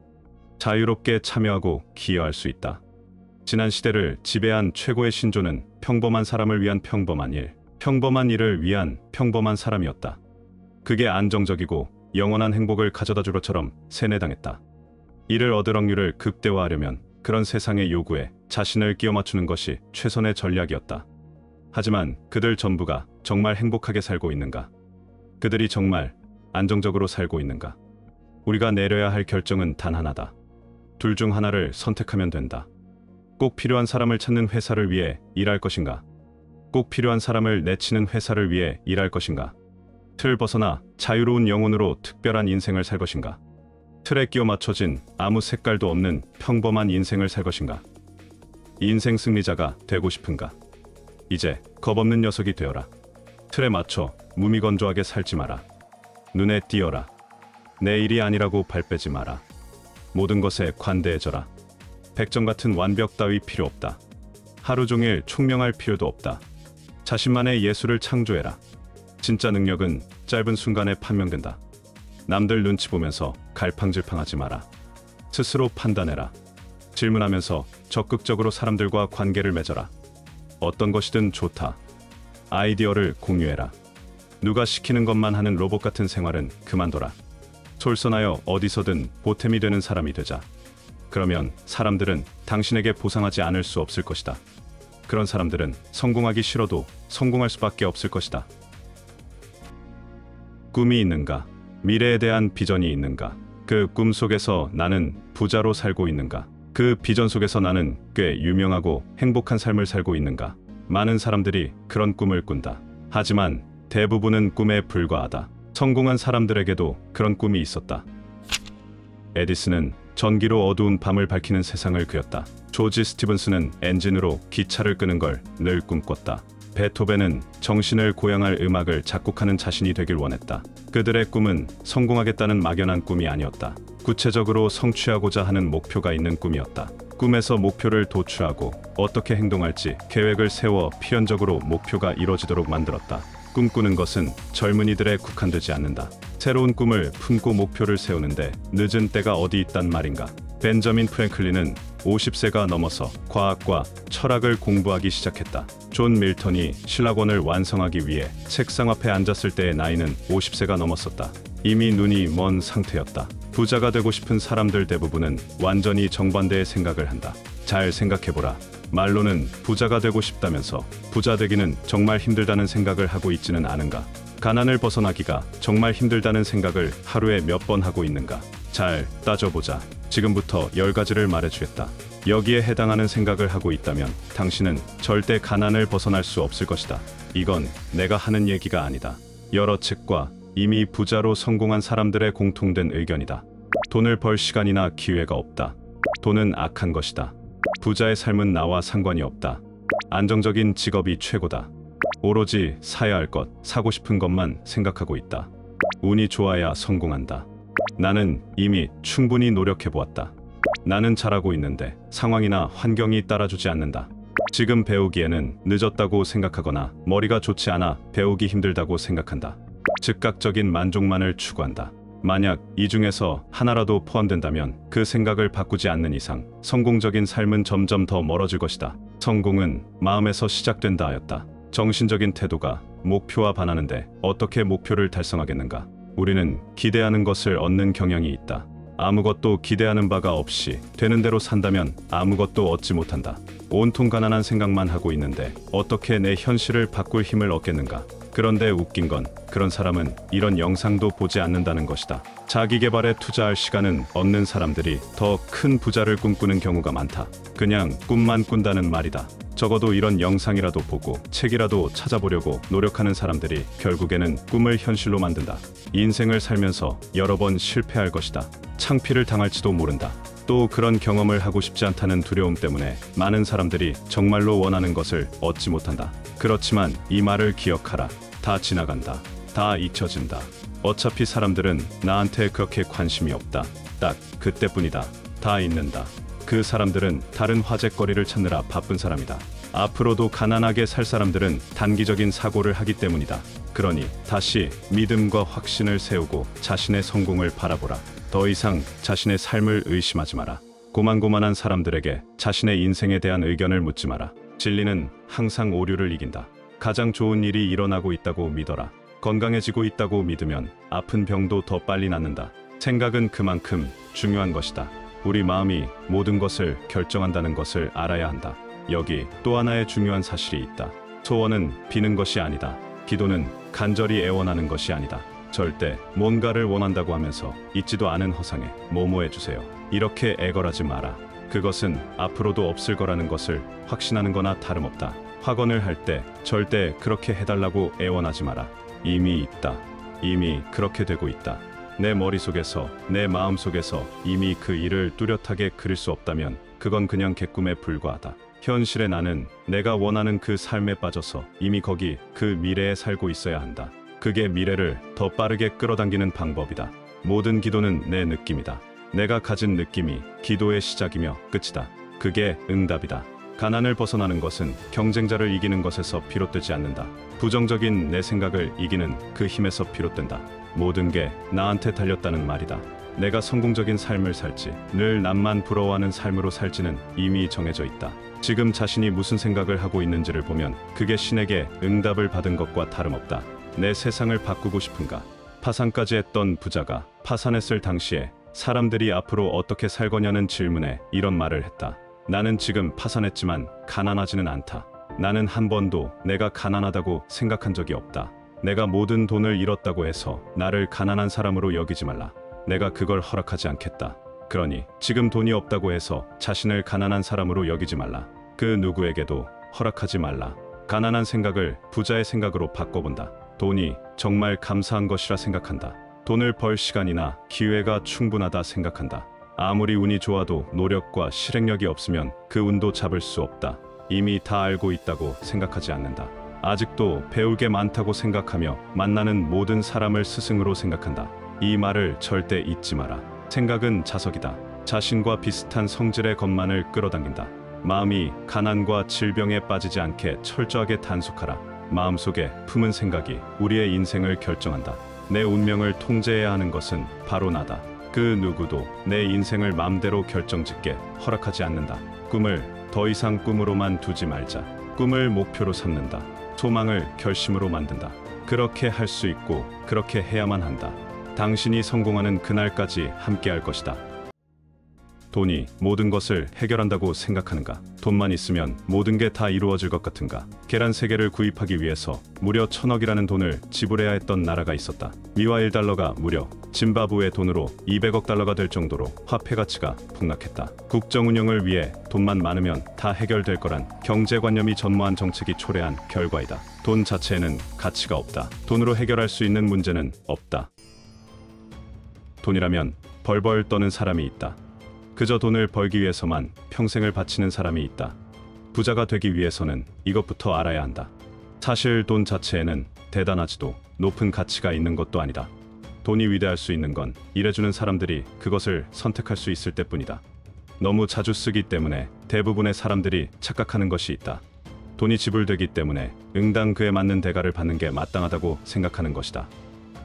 자유롭게 참여하고 기여할 수 있다. 지난 시대를 지배한 최고의 신조는 평범한 사람을 위한 평범한 일, 평범한 일을 위한 평범한 사람이었다. 그게 안정적이고 영원한 행복을 가져다 줄 것처럼 세뇌당했다. 이를 얻을 확률을 극대화하려면 그런 세상의 요구에 자신을 끼워 맞추는 것이 최선의 전략이었다. 하지만 그들 전부가 정말 행복하게 살고 있는가? 그들이 정말 안정적으로 살고 있는가? 우리가 내려야 할 결정은 단 하나다. 둘 중 하나를 선택하면 된다. 꼭 필요한 사람을 찾는 회사를 위해 일할 것인가? 꼭 필요한 사람을 내치는 회사를 위해 일할 것인가? 틀 벗어나 자유로운 영혼으로 특별한 인생을 살 것인가? 틀에 끼워 맞춰진 아무 색깔도 없는 평범한 인생을 살 것인가? 인생 승리자가 되고 싶은가? 이제 겁없는 녀석이 되어라. 틀에 맞춰 무미건조하게 살지 마라. 눈에 띄어라. 내 일이 아니라고 발 빼지 마라. 모든 것에 관대해져라. 100점 같은 완벽 따위 필요 없다. 하루 종일 총명할 필요도 없다. 자신만의 예술을 창조해라. 진짜 능력은 짧은 순간에 판명된다. 남들 눈치 보면서 갈팡질팡하지 마라. 스스로 판단해라. 질문하면서 적극적으로 사람들과 관계를 맺어라. 어떤 것이든 좋다. 아이디어를 공유해라. 누가 시키는 것만 하는 로봇 같은 생활은 그만둬라. 솔선하여 어디서든 보탬이 되는 사람이 되자. 그러면 사람들은 당신에게 보상하지 않을 수 없을 것이다. 그런 사람들은 성공하기 싫어도 성공할 수밖에 없을 것이다. 꿈이 있는가? 미래에 대한 비전이 있는가? 그 꿈 속에서 나는 부자로 살고 있는가? 그 비전 속에서 나는 꽤 유명하고 행복한 삶을 살고 있는가? 많은 사람들이 그런 꿈을 꾼다. 하지만 대부분은 꿈에 불과하다. 성공한 사람들에게도 그런 꿈이 있었다. 에디슨은 전기로 어두운 밤을 밝히는 세상을 그렸다. 조지 스티븐스는 엔진으로 기차를 끄는 걸 늘 꿈꿨다. 베토벤은 정신을 고양할 음악을 작곡하는 자신이 되길 원했다. 그들의 꿈은 성공하겠다는 막연한 꿈이 아니었다. 구체적으로 성취하고자 하는 목표가 있는 꿈이었다. 꿈에서 목표를 도출하고 어떻게 행동할지 계획을 세워 필연적으로 목표가 이루어지도록 만들었다. 꿈꾸는 것은 젊은이들에 국한되지 않는다. 새로운 꿈을 품고 목표를 세우는데 늦은 때가 어디 있단 말인가. 벤저민 프랭클린은 50세가 넘어서 과학과 철학을 공부하기 시작했다. 존 밀턴이 신라권을 완성하기 위해 책상 앞에 앉았을 때의 나이는 50세가 넘었었다. 이미 눈이 먼 상태였다. 부자가 되고 싶은 사람들 대부분은 완전히 정반대의 생각을 한다. 잘 생각해보라. 말로는 부자가 되고 싶다면서 부자 되기는 정말 힘들다는 생각을 하고 있지는 않은가? 가난을 벗어나기가 정말 힘들다는 생각을 하루에 몇 번 하고 있는가? 잘 따져보자. 지금부터 10가지를 말해주겠다. 여기에 해당하는 생각을 하고 있다면 당신은 절대 가난을 벗어날 수 없을 것이다. 이건 내가 하는 얘기가 아니다. 여러 책과 이미 부자로 성공한 사람들의 공통된 의견이다. 돈을 벌 시간이나 기회가 없다. 돈은 악한 것이다. 부자의 삶은 나와 상관이 없다. 안정적인 직업이 최고다. 오로지 사야 할 것, 사고 싶은 것만 생각하고 있다. 운이 좋아야 성공한다. 나는 이미 충분히 노력해보았다. 나는 잘하고 있는데 상황이나 환경이 따라주지 않는다. 지금 배우기에는 늦었다고 생각하거나 머리가 좋지 않아 배우기 힘들다고 생각한다. 즉각적인 만족만을 추구한다. 만약 이 중에서 하나라도 포함된다면 그 생각을 바꾸지 않는 이상 성공적인 삶은 점점 더 멀어질 것이다. 성공은 마음에서 시작된다 하였다. 정신적인 태도가 목표와 반하는데 어떻게 목표를 달성하겠는가? 우리는 기대하는 것을 얻는 경향이 있다. 아무것도 기대하는 바가 없이 되는 대로 산다면 아무것도 얻지 못한다. 온통 가난한 생각만 하고 있는데 어떻게 내 현실을 바꿀 힘을 얻겠는가? 그런데 웃긴 건 그런 사람은 이런 영상도 보지 않는다는 것이다. 자기 개발에 투자할 시간은 없는 사람들이 더 큰 부자를 꿈꾸는 경우가 많다. 그냥 꿈만 꾼다는 말이다. 적어도 이런 영상이라도 보고 책이라도 찾아보려고 노력하는 사람들이 결국에는 꿈을 현실로 만든다. 인생을 살면서 여러 번 실패할 것이다. 창피를 당할지도 모른다. 또 그런 경험을 하고 싶지 않다는 두려움 때문에 많은 사람들이 정말로 원하는 것을 얻지 못한다. 그렇지만 이 말을 기억하라. 다 지나간다. 다 잊혀진다. 어차피 사람들은 나한테 그렇게 관심이 없다. 딱 그때뿐이다. 다 잊는다. 그 사람들은 다른 화제거리를 찾느라 바쁜 사람이다. 앞으로도 가난하게 살 사람들은 단기적인 사고를 하기 때문이다. 그러니 다시 믿음과 확신을 세우고 자신의 성공을 바라보라. 더 이상 자신의 삶을 의심하지 마라. 고만고만한 사람들에게 자신의 인생에 대한 의견을 묻지 마라. 진리는 항상 오류를 이긴다. 가장 좋은 일이 일어나고 있다고 믿어라. 건강해지고 있다고 믿으면 아픈 병도 더 빨리 낫는다. 생각은 그만큼 중요한 것이다. 우리 마음이 모든 것을 결정한다는 것을 알아야 한다. 여기 또 하나의 중요한 사실이 있다. 소원은 비는 것이 아니다. 기도는 간절히 애원하는 것이 아니다. 절대 뭔가를 원한다고 하면서 있지도 않은 허상에 뭐뭐해주세요. 이렇게 애걸하지 마라. 그것은 앞으로도 없을 거라는 것을 확신하는 거나 다름없다. 확언을 할 때 절대 그렇게 해달라고 애원하지 마라. 이미 있다. 이미 그렇게 되고 있다. 내 머릿속에서 내 마음속에서 이미 그 일을 뚜렷하게 그릴 수 없다면 그건 그냥 개꿈에 불과하다. 현실의 나는 내가 원하는 그 삶에 빠져서 이미 거기 그 미래에 살고 있어야 한다. 그게 미래를 더 빠르게 끌어당기는 방법이다. 모든 기도는 내 느낌이다. 내가 가진 느낌이 기도의 시작이며 끝이다. 그게 응답이다. 가난을 벗어나는 것은 경쟁자를 이기는 것에서 비롯되지 않는다. 부정적인 내 생각을 이기는 그 힘에서 비롯된다. 모든 게 나한테 달렸다는 말이다. 내가 성공적인 삶을 살지 늘 남만 부러워하는 삶으로 살지는 이미 정해져 있다. 지금 자신이 무슨 생각을 하고 있는지를 보면 그게 신에게 응답을 받은 것과 다름없다. 내 세상을 바꾸고 싶은가? 파산까지 했던 부자가 파산했을 당시에 사람들이 앞으로 어떻게 살 거냐는 질문에 이런 말을 했다. 나는 지금 파산했지만 가난하지는 않다. 나는 한 번도 내가 가난하다고 생각한 적이 없다. 내가 모든 돈을 잃었다고 해서 나를 가난한 사람으로 여기지 말라. 내가 그걸 허락하지 않겠다. 그러니 지금 돈이 없다고 해서 자신을 가난한 사람으로 여기지 말라. 그 누구에게도 허락하지 말라. 가난한 생각을 부자의 생각으로 바꿔본다. 돈이 정말 감사한 것이라 생각한다. 돈을 벌 시간이나 기회가 충분하다 생각한다. 아무리 운이 좋아도 노력과 실행력이 없으면 그 운도 잡을 수 없다. 이미 다 알고 있다고 생각하지 않는다. 아직도 배울 게 많다고 생각하며 만나는 모든 사람을 스승으로 생각한다. 이 말을 절대 잊지 마라. 생각은 자석이다. 자신과 비슷한 성질의 것만을 끌어당긴다. 마음이 가난과 질병에 빠지지 않게 철저하게 단속하라. 마음속에 품은 생각이 우리의 인생을 결정한다. 내 운명을 통제해야 하는 것은 바로 나다. 그 누구도 내 인생을 마음대로 결정짓게 허락하지 않는다. 꿈을 더 이상 꿈으로만 두지 말자. 꿈을 목표로 삼는다. 소망을 결심으로 만든다. 그렇게 할 수 있고 그렇게 해야만 한다. 당신이 성공하는 그날까지 함께할 것이다. 돈이 모든 것을 해결한다고 생각하는가? 돈만 있으면 모든 게 다 이루어질 것 같은가? 계란 3개를 구입하기 위해서 무려 1,000억이라는 돈을 지불해야 했던 나라가 있었다. 미화 1달러가 무려 짐바브웨 돈으로 200억 달러가 될 정도로 화폐 가치가 폭락했다. 국정 운영을 위해 돈만 많으면 다 해결될 거란 경제관념이 전무한 정책이 초래한 결과이다. 돈 자체에는 가치가 없다. 돈으로 해결할 수 있는 문제는 없다. 돈이라면 벌벌 떠는 사람이 있다. 그저 돈을 벌기 위해서만 평생을 바치는 사람이 있다. 부자가 되기 위해서는 이것부터 알아야 한다. 사실 돈 자체에는 대단하지도 높은 가치가 있는 것도 아니다. 돈이 위대할 수 있는 건 일해주는 사람들이 그것을 선택할 수 있을 때뿐이다. 너무 자주 쓰기 때문에 대부분의 사람들이 착각하는 것이 있다. 돈이 지불되기 때문에 응당 그에 맞는 대가를 받는 게 마땅하다고 생각하는 것이다.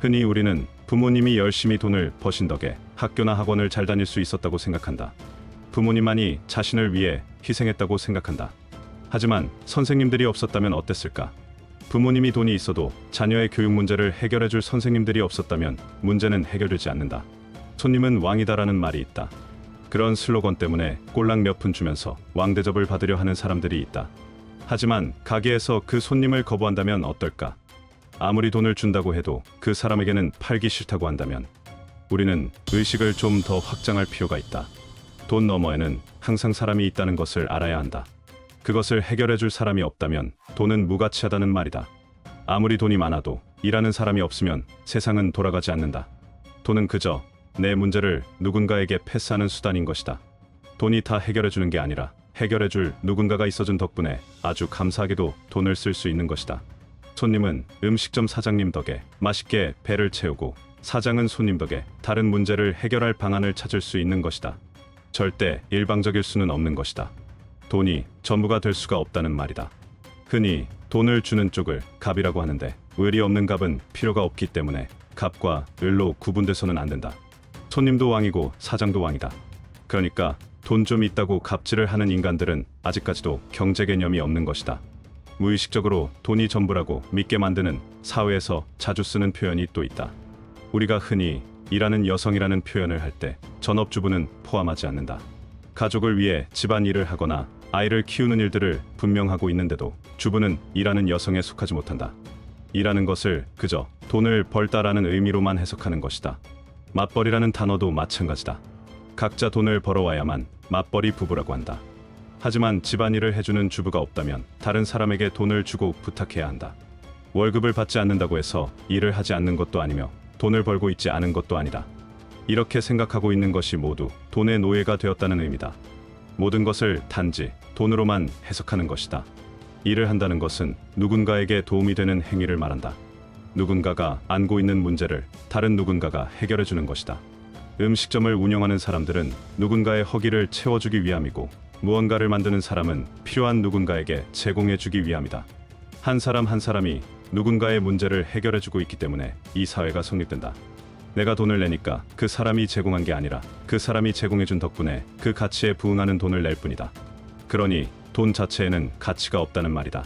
흔히 우리는 부모님이 열심히 돈을 버신 덕에 학교나 학원을 잘 다닐 수 있었다고 생각한다. 부모님만이 자신을 위해 희생했다고 생각한다. 하지만 선생님들이 없었다면 어땠을까? 부모님이 돈이 있어도 자녀의 교육 문제를 해결해줄 선생님들이 없었다면 문제는 해결되지 않는다. 손님은 왕이다라는 말이 있다. 그런 슬로건 때문에 꼴랑 몇 푼 주면서 왕대접을 받으려 하는 사람들이 있다. 하지만 가게에서 그 손님을 거부한다면 어떨까? 아무리 돈을 준다고 해도 그 사람에게는 팔기 싫다고 한다면 우리는 의식을 좀 더 확장할 필요가 있다. 돈 너머에는 항상 사람이 있다는 것을 알아야 한다. 그것을 해결해줄 사람이 없다면 돈은 무가치하다는 말이다. 아무리 돈이 많아도 일하는 사람이 없으면 세상은 돌아가지 않는다. 돈은 그저 내 문제를 누군가에게 패스하는 수단인 것이다. 돈이 다 해결해주는 게 아니라 해결해줄 누군가가 있어준 덕분에 아주 감사하게도 돈을 쓸 수 있는 것이다. 손님은 음식점 사장님 덕에 맛있게 배를 채우고 사장은 손님 덕에 다른 문제를 해결할 방안을 찾을 수 있는 것이다. 절대 일방적일 수는 없는 것이다. 돈이 전부가 될 수가 없다는 말이다. 흔히 돈을 주는 쪽을 갑이라고 하는데 을이 없는 갑은 필요가 없기 때문에 갑과 을로 구분돼서는 안 된다. 손님도 왕이고 사장도 왕이다. 그러니까 돈 좀 있다고 갑질을 하는 인간들은 아직까지도 경제 개념이 없는 것이다. 무의식적으로 돈이 전부라고 믿게 만드는 사회에서 자주 쓰는 표현이 또 있다. 우리가 흔히 일하는 여성이라는 표현을 할 때 전업주부는 포함하지 않는다. 가족을 위해 집안일을 하거나 아이를 키우는 일들을 분명 하고 있는데도 주부는 일하는 여성에 속하지 못한다. 일하는 것을 그저 돈을 벌다라는 의미로만 해석하는 것이다. 맞벌이라는 단어도 마찬가지다. 각자 돈을 벌어와야만 맞벌이 부부라고 한다. 하지만 집안일을 해주는 주부가 없다면 다른 사람에게 돈을 주고 부탁해야 한다. 월급을 받지 않는다고 해서 일을 하지 않는 것도 아니며 돈을 벌고 있지 않은 것도 아니다. 이렇게 생각하고 있는 것이 모두 돈의 노예가 되었다는 의미다. 모든 것을 단지 돈으로만 해석하는 것이다. 일을 한다는 것은 누군가에게 도움이 되는 행위를 말한다. 누군가가 안고 있는 문제를 다른 누군가가 해결해주는 것이다. 음식점을 운영하는 사람들은 누군가의 허기를 채워주기 위함이고 무언가를 만드는 사람은 필요한 누군가에게 제공해주기 위함이다. 한 사람 한 사람이 누군가의 문제를 해결해주고 있기 때문에 이 사회가 성립된다. 내가 돈을 내니까 그 사람이 제공한 게 아니라 그 사람이 제공해준 덕분에 그 가치에 부응하는 돈을 낼 뿐이다. 그러니 돈 자체에는 가치가 없다는 말이다.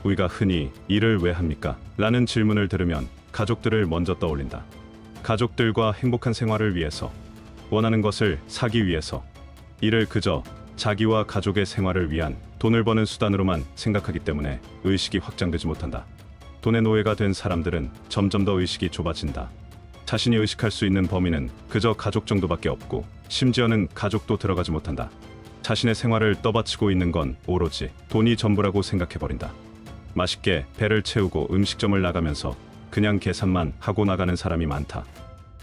우리가 흔히 일을 왜 합니까? 라는 질문을 들으면 가족들을 먼저 떠올린다. 가족들과 행복한 생활을 위해서, 원하는 것을 사기 위해서, 일을 그저 자기와 가족의 생활을 위한 돈을 버는 수단으로만 생각하기 때문에 의식이 확장되지 못한다. 돈의 노예가 된 사람들은 점점 더 의식이 좁아진다. 자신이 의식할 수 있는 범위는 그저 가족 정도밖에 없고 심지어는 가족도 들어가지 못한다. 자신의 생활을 떠받치고 있는 건 오로지 돈이 전부라고 생각해버린다. 맛있게 배를 채우고 음식점을 나가면서 그냥 계산만 하고 나가는 사람이 많다.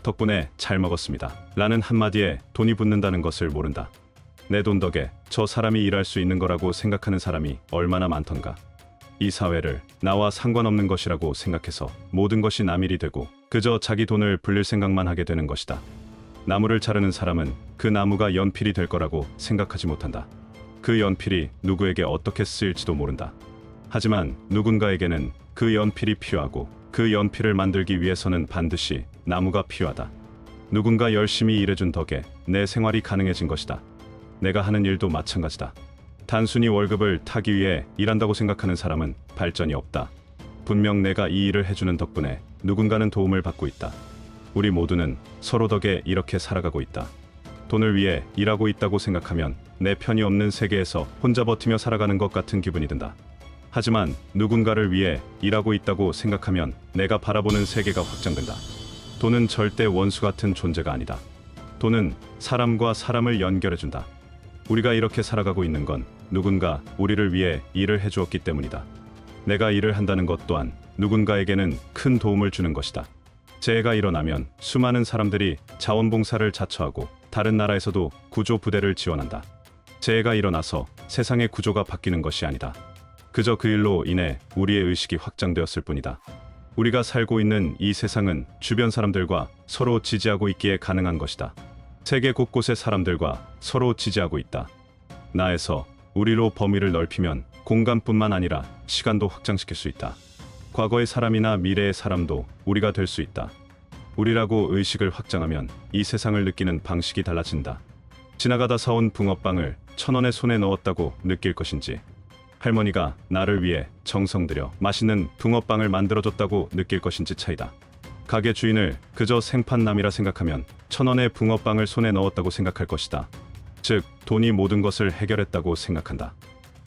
덕분에 잘 먹었습니다 라는 한마디에 돈이 붙는다는 것을 모른다. 내 돈 덕에 저 사람이 일할 수 있는 거라고 생각하는 사람이 얼마나 많던가. 이 사회를 나와 상관없는 것이라고 생각해서 모든 것이 남일이 되고 그저 자기 돈을 불릴 생각만 하게 되는 것이다. 나무를 자르는 사람은 그 나무가 연필이 될 거라고 생각하지 못한다. 그 연필이 누구에게 어떻게 쓰일지도 모른다. 하지만 누군가에게는 그 연필이 필요하고 그 연필을 만들기 위해서는 반드시 나무가 필요하다. 누군가 열심히 일해준 덕에 내 생활이 가능해진 것이다. 내가 하는 일도 마찬가지다. 단순히 월급을 타기 위해 일한다고 생각하는 사람은 발전이 없다. 분명 내가 이 일을 해주는 덕분에 누군가는 도움을 받고 있다. 우리 모두는 서로 덕에 이렇게 살아가고 있다. 돈을 위해 일하고 있다고 생각하면 내 편이 없는 세계에서 혼자 버티며 살아가는 것 같은 기분이 든다. 하지만 누군가를 위해 일하고 있다고 생각하면 내가 바라보는 세계가 확장된다. 돈은 절대 원수 같은 존재가 아니다. 돈은 사람과 사람을 연결해준다. 우리가 이렇게 살아가고 있는 건 누군가 우리를 위해 일을 해주었기 때문이다. 내가 일을 한다는 것 또한 누군가에게는 큰 도움을 주는 것이다. 재해가 일어나면 수많은 사람들이 자원봉사를 자처하고 다른 나라에서도 구조부대를 지원한다. 재해가 일어나서 세상의 구조가 바뀌는 것이 아니다. 그저 그 일로 인해 우리의 의식이 확장되었을 뿐이다. 우리가 살고 있는 이 세상은 주변 사람들과 서로 지지하고 있기에 가능한 것이다. 세계 곳곳의 사람들과 서로 지지하고 있다. 나에서 우리로 범위를 넓히면 공간뿐만 아니라 시간도 확장시킬 수 있다. 과거의 사람이나 미래의 사람도 우리가 될 수 있다. 우리라고 의식을 확장하면 이 세상을 느끼는 방식이 달라진다. 지나가다 사온 붕어빵을 1,000원에 손에 넣었다고 느낄 것인지, 할머니가 나를 위해 정성 들여 맛있는 붕어빵을 만들어줬다고 느낄 것인지 차이다. 가게 주인을 그저 생판남이라 생각하면 1,000원의 붕어빵을 손에 넣었다고 생각할 것이다. 즉, 돈이 모든 것을 해결했다고 생각한다.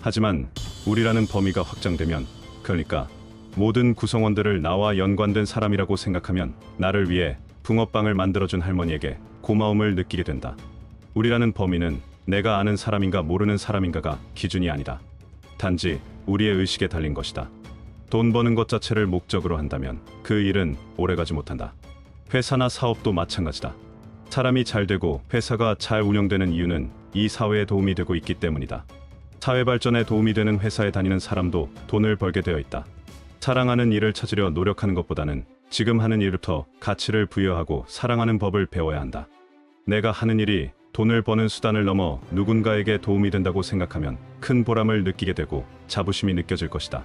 하지만 우리라는 범위가 확장되면, 그러니까 모든 구성원들을 나와 연관된 사람이라고 생각하면 나를 위해 붕어빵을 만들어준 할머니에게 고마움을 느끼게 된다. 우리라는 범위는 내가 아는 사람인가 모르는 사람인가가 기준이 아니다. 단지 우리의 의식에 달린 것이다. 돈 버는 것 자체를 목적으로 한다면 그 일은 오래가지 못한다. 회사나 사업도 마찬가지다. 사람이 잘 되고 회사가 잘 운영되는 이유는 이 사회에 도움이 되고 있기 때문이다. 사회 발전에 도움이 되는 회사에 다니는 사람도 돈을 벌게 되어 있다. 사랑하는 일을 찾으려 노력하는 것보다는 지금 하는 일부터 가치를 부여하고 사랑하는 법을 배워야 한다. 내가 하는 일이 돈을 버는 수단을 넘어 누군가에게 도움이 된다고 생각하면 큰 보람을 느끼게 되고 자부심이 느껴질 것이다.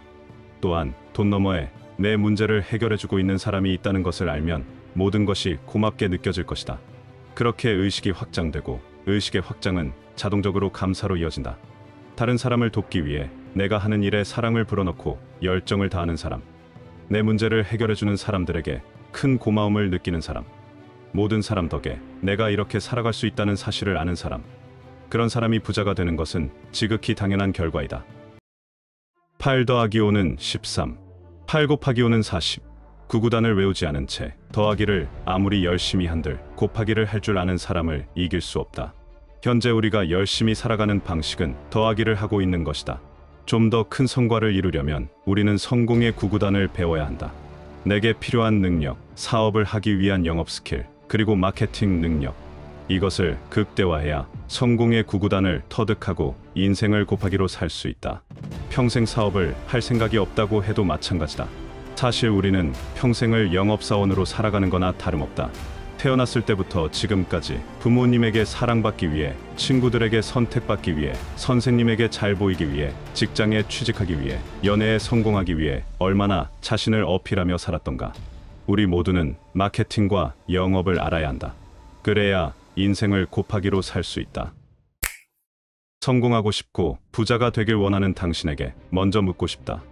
또한 돈 너머에 내 문제를 해결해주고 있는 사람이 있다는 것을 알면 모든 것이 고맙게 느껴질 것이다. 그렇게 의식이 확장되고 의식의 확장은 자동적으로 감사로 이어진다. 다른 사람을 돕기 위해 내가 하는 일에 사랑을 불어넣고 열정을 다하는 사람, 내 문제를 해결해주는 사람들에게 큰 고마움을 느끼는 사람, 모든 사람 덕에 내가 이렇게 살아갈 수 있다는 사실을 아는 사람, 그런 사람이 부자가 되는 것은 지극히 당연한 결과이다. 8 더하기 5는 13, 8 곱하기 5는 40. 구구단을 외우지 않은 채 더하기를 아무리 열심히 한들 곱하기를 할 줄 아는 사람을 이길 수 없다. 현재 우리가 열심히 살아가는 방식은 더하기를 하고 있는 것이다. 좀 더 큰 성과를 이루려면 우리는 성공의 구구단을 배워야 한다. 내게 필요한 능력, 사업을 하기 위한 영업 스킬, 그리고 마케팅 능력, 이것을 극대화해야 성공의 구구단을 터득하고 인생을 곱하기로 살 수 있다. 평생 사업을 할 생각이 없다고 해도 마찬가지다. 사실 우리는 평생을 영업사원으로 살아가는 거나 다름없다. 태어났을 때부터 지금까지 부모님에게 사랑받기 위해, 친구들에게 선택받기 위해, 선생님에게 잘 보이기 위해, 직장에 취직하기 위해, 연애에 성공하기 위해 얼마나 자신을 어필하며 살았던가. 우리 모두는 마케팅과 영업을 알아야 한다. 그래야 인생을 곱하기로 살 수 있다. 성공하고 싶고 부자가 되길 원하는 당신에게 먼저 묻고 싶다.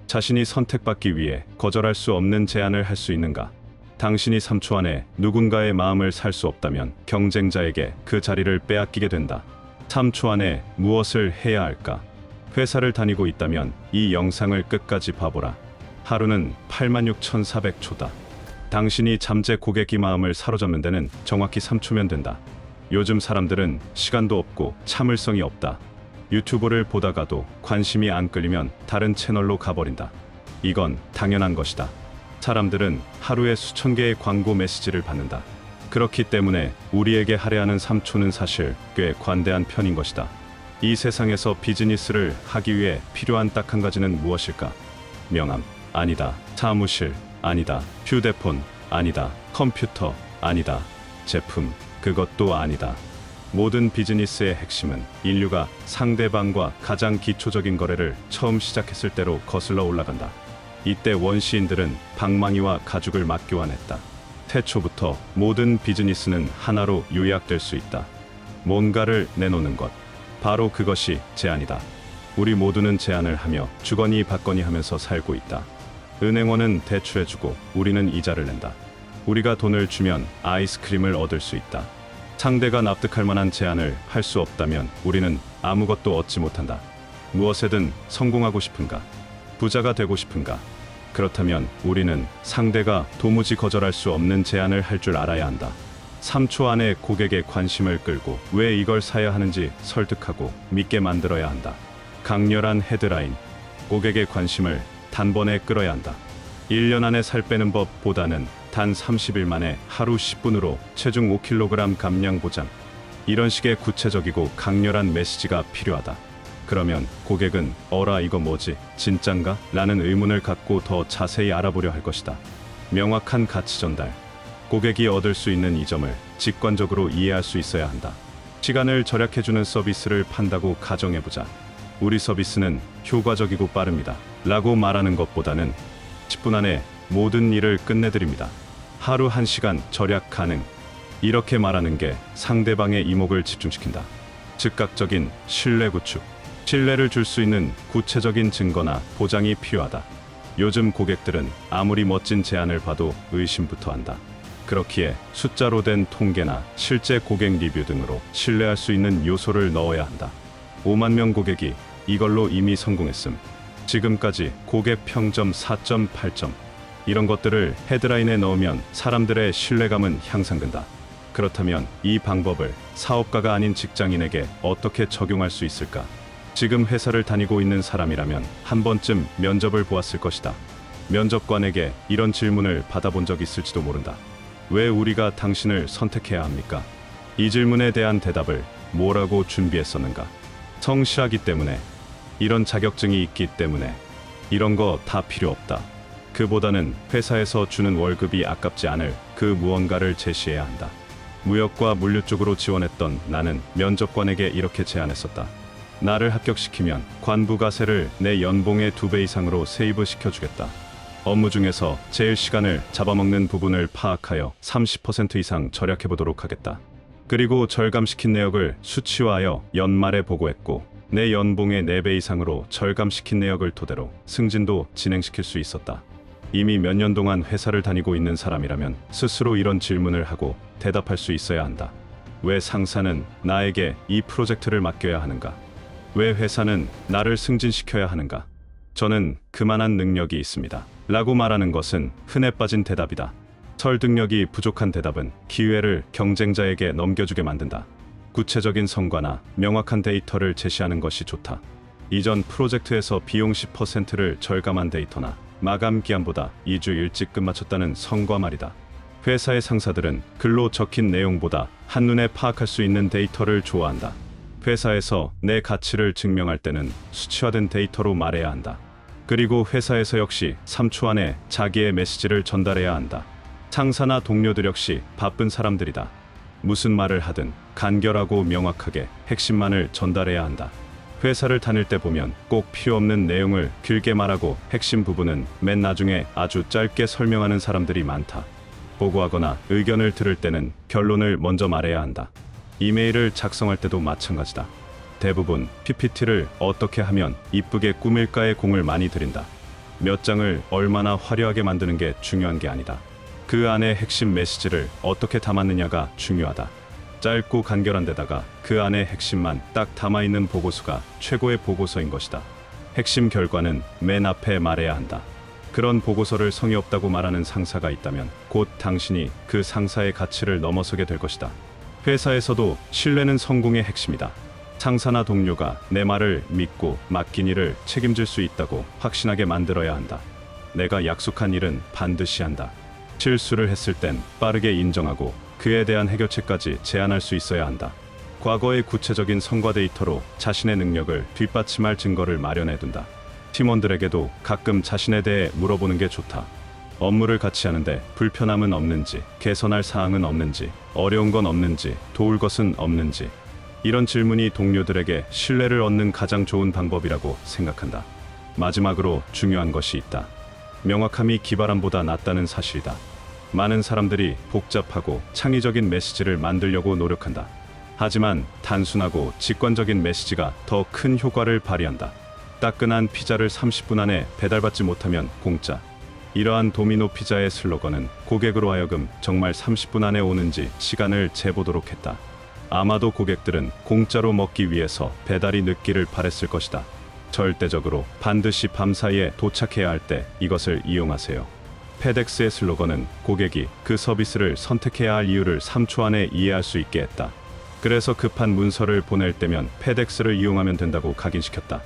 자신이 선택받기 위해 거절할 수 없는 제안을 할 수 있는가? 당신이 3초 안에 누군가의 마음을 살 수 없다면 경쟁자에게 그 자리를 빼앗기게 된다. 3초 안에 무엇을 해야 할까? 회사를 다니고 있다면 이 영상을 끝까지 봐보라. 하루는 86,400초다. 당신이 잠재 고객의 마음을 사로잡는 데는 정확히 3초면 된다. 요즘 사람들은 시간도 없고 참을성이 없다. 유튜브를 보다가도 관심이 안 끌리면 다른 채널로 가버린다. 이건 당연한 것이다. 사람들은 하루에 수천 개의 광고 메시지를 받는다. 그렇기 때문에 우리에게 할애하는 3초는 사실 꽤 관대한 편인 것이다. 이 세상에서 비즈니스를 하기 위해 필요한 딱 한 가지는 무엇일까? 명함? 아니다. 사무실? 아니다. 휴대폰? 아니다. 컴퓨터? 아니다. 제품? 그것도 아니다. 모든 비즈니스의 핵심은 인류가 상대방과 가장 기초적인 거래를 처음 시작했을 때로 거슬러 올라간다. 이때 원시인들은 방망이와 가죽을 막 교환했다. 태초부터 모든 비즈니스는 하나로 요약될 수 있다. 뭔가를 내놓는 것. 바로 그것이 제안이다. 우리 모두는 제안을 하며 주거니 받거니 하면서 살고 있다. 은행원은 대출해주고 우리는 이자를 낸다. 우리가 돈을 주면 아이스크림을 얻을 수 있다. 상대가 납득할 만한 제안을 할 수 없다면 우리는 아무것도 얻지 못한다. 무엇에든 성공하고 싶은가? 부자가 되고 싶은가? 그렇다면 우리는 상대가 도무지 거절할 수 없는 제안을 할 줄 알아야 한다. 3초 안에 고객의 관심을 끌고 왜 이걸 사야 하는지 설득하고 믿게 만들어야 한다. 강렬한 헤드라인. 고객의 관심을 단번에 끌어야 한다. 1년 안에 살 빼는 법보다는 단 30일 만에 하루 10분으로 체중 5kg 감량 보장. 이런 식의 구체적이고 강렬한 메시지가 필요하다. 그러면 고객은 어라 이거 뭐지? 진짠가? 라는 의문을 갖고 더 자세히 알아보려 할 것이다. 명확한 가치 전달. 고객이 얻을 수 있는 이 점을 직관적으로 이해할 수 있어야 한다. 시간을 절약해주는 서비스를 판다고 가정해보자. 우리 서비스는 효과적이고 빠릅니다. 라고 말하는 것보다는 10분 안에 모든 일을 끝내드립니다. 하루 1시간 절약 가능. 이렇게 말하는 게 상대방의 이목을 집중시킨다. 즉각적인 신뢰 구축. 신뢰를 줄 수 있는 구체적인 증거나 보장이 필요하다. 요즘 고객들은 아무리 멋진 제안을 봐도 의심부터 한다. 그렇기에 숫자로 된 통계나 실제 고객 리뷰 등으로 신뢰할 수 있는 요소를 넣어야 한다. 5만 명 고객이 이걸로 이미 성공했음. 지금까지 고객 평점 4.8점. 이런 것들을 헤드라인에 넣으면 사람들의 신뢰감은 향상된다. 그렇다면 이 방법을 사업가가 아닌 직장인에게 어떻게 적용할 수 있을까? 지금 회사를 다니고 있는 사람이라면 한 번쯤 면접을 보았을 것이다. 면접관에게 이런 질문을 받아본 적 있을지도 모른다. 왜 우리가 당신을 선택해야 합니까? 이 질문에 대한 대답을 뭐라고 준비했었는가? 성실하기 때문에, 이런 자격증이 있기 때문에, 이런 거 다 필요 없다. 그보다는 회사에서 주는 월급이 아깝지 않을 그 무언가를 제시해야 한다. 무역과 물류 쪽으로 지원했던 나는 면접관에게 이렇게 제안했었다. 나를 합격시키면 관부가세를 내 연봉의 2배 이상으로 세이브시켜주겠다. 업무 중에서 제일 시간을 잡아먹는 부분을 파악하여 30% 이상 절약해보도록 하겠다. 그리고 절감시킨 내역을 수치화하여 연말에 보고했고 내 연봉의 4배 이상으로 절감시킨 내역을 토대로 승진도 진행시킬 수 있었다. 이미 몇 년 동안 회사를 다니고 있는 사람이라면 스스로 이런 질문을 하고 대답할 수 있어야 한다. 왜 상사는 나에게 이 프로젝트를 맡겨야 하는가? 왜 회사는 나를 승진시켜야 하는가? 저는 그만한 능력이 있습니다. 라고 말하는 것은 흔해 빠진 대답이다. 설득력이 부족한 대답은 기회를 경쟁자에게 넘겨주게 만든다. 구체적인 성과나 명확한 데이터를 제시하는 것이 좋다. 이전 프로젝트에서 비용 10%를 절감한 데이터나 마감 기한보다 2주 일찍 끝마쳤다는 성과 말이다. 회사의 상사들은 글로 적힌 내용보다 한눈에 파악할 수 있는 데이터를 좋아한다. 회사에서 내 가치를 증명할 때는 수치화된 데이터로 말해야 한다. 그리고 회사에서 역시 3초 안에 자기의 메시지를 전달해야 한다. 상사나 동료들 역시 바쁜 사람들이다. 무슨 말을 하든 간결하고 명확하게 핵심만을 전달해야 한다. 회사를 다닐 때 보면 꼭 필요 없는 내용을 길게 말하고 핵심 부분은 맨 나중에 아주 짧게 설명하는 사람들이 많다. 보고하거나 의견을 들을 때는 결론을 먼저 말해야 한다. 이메일을 작성할 때도 마찬가지다. 대부분 PPT를 어떻게 하면 이쁘게 꾸밀까에 공을 많이 들인다. 몇 장을 얼마나 화려하게 만드는 게 중요한 게 아니다. 그 안에 핵심 메시지를 어떻게 담았느냐가 중요하다. 짧고 간결한 데다가 그 안에 핵심만 딱 담아있는 보고서가 최고의 보고서인 것이다. 핵심 결과는 맨 앞에 말해야 한다. 그런 보고서를 성의 없다고 말하는 상사가 있다면 곧 당신이 그 상사의 가치를 넘어서게 될 것이다. 회사에서도 신뢰는 성공의 핵심이다. 상사나 동료가 내 말을 믿고 맡긴 일을 책임질 수 있다고 확신하게 만들어야 한다. 내가 약속한 일은 반드시 한다. 실수를 했을 땐 빠르게 인정하고 그에 대한 해결책까지 제안할 수 있어야 한다. 과거의 구체적인 성과 데이터로 자신의 능력을 뒷받침할 증거를 마련해둔다. 팀원들에게도 가끔 자신에 대해 물어보는 게 좋다. 업무를 같이 하는데 불편함은 없는지, 개선할 사항은 없는지, 어려운 건 없는지, 도울 것은 없는지. 이런 질문이 동료들에게 신뢰를 얻는 가장 좋은 방법이라고 생각한다. 마지막으로 중요한 것이 있다. 명확함이 기발함보다 낫다는 사실이다. 많은 사람들이 복잡하고 창의적인 메시지를 만들려고 노력한다. 하지만 단순하고 직관적인 메시지가 더 큰 효과를 발휘한다. 따끈한 피자를 30분 안에 배달받지 못하면 공짜. 이러한 도미노 피자의 슬로건은 고객으로 하여금 정말 30분 안에 오는지 시간을 재보도록 했다. 아마도 고객들은 공짜로 먹기 위해서 배달이 늦기를 바랬을 것이다. 절대적으로 반드시 밤사이에 도착해야 할 때 이것을 이용하세요. 페덱스의 슬로건은 고객이 그 서비스를 선택해야 할 이유를 3초 안에 이해할 수 있게 했다. 그래서 급한 문서를 보낼 때면 페덱스를 이용하면 된다고 각인시켰다.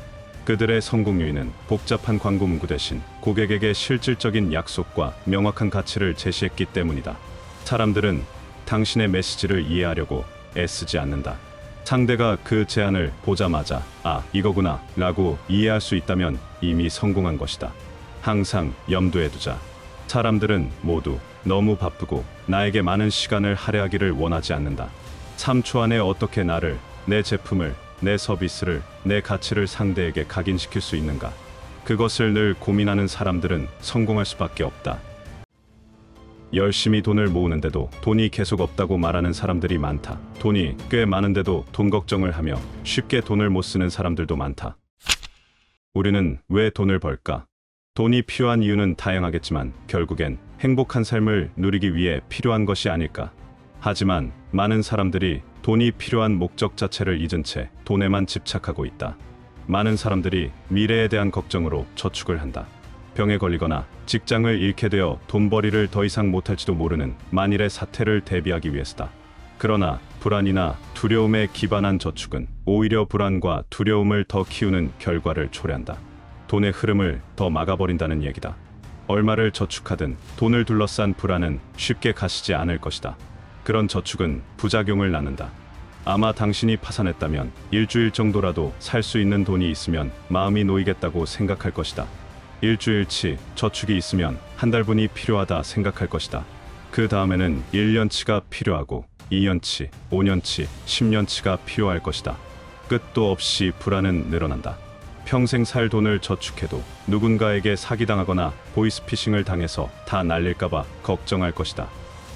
그들의 성공 요인은 복잡한 광고 문구 대신 고객에게 실질적인 약속과 명확한 가치를 제시했기 때문이다. 사람들은 당신의 메시지를 이해하려고 애쓰지 않는다. 상대가 그 제안을 보자마자 아, 이거구나 라고 이해할 수 있다면 이미 성공한 것이다. 항상 염두에 두자. 사람들은 모두 너무 바쁘고 나에게 많은 시간을 할애하기를 원하지 않는다. 3초 안에 어떻게 나를, 내 제품을, 내 서비스를, 내 가치를 상대에게 각인시킬 수 있는가? 그것을 늘 고민하는 사람들은 성공할 수밖에 없다. 열심히 돈을 모으는데도 돈이 계속 없다고 말하는 사람들이 많다. 돈이 꽤 많은데도 돈 걱정을 하며 쉽게 돈을 못 쓰는 사람들도 많다. 우리는 왜 돈을 벌까? 돈이 필요한 이유는 다양하겠지만 결국엔 행복한 삶을 누리기 위해 필요한 것이 아닐까? 하지만 많은 사람들이 돈이 필요한 목적 자체를 잊은 채 돈에만 집착하고 있다. 많은 사람들이 미래에 대한 걱정으로 저축을 한다. 병에 걸리거나 직장을 잃게 되어 돈벌이를 더 이상 못할지도 모르는 만일의 사태를 대비하기 위해서다. 그러나 불안이나 두려움에 기반한 저축은 오히려 불안과 두려움을 더 키우는 결과를 초래한다. 돈의 흐름을 더 막아버린다는 얘기다. 얼마를 저축하든 돈을 둘러싼 불안은 쉽게 가시지 않을 것이다. 그런 저축은 부작용을 낳는다. 아마 당신이 파산했다면 일주일 정도라도 살 수 있는 돈이 있으면 마음이 놓이겠다고 생각할 것이다. 일주일치 저축이 있으면 한 달분이 필요하다 생각할 것이다. 그 다음에는 1년치가 필요하고 2년치, 5년치, 10년치가 필요할 것이다. 끝도 없이 불안은 늘어난다. 평생 살 돈을 저축해도 누군가에게 사기당하거나 보이스피싱을 당해서 다 날릴까봐 걱정할 것이다.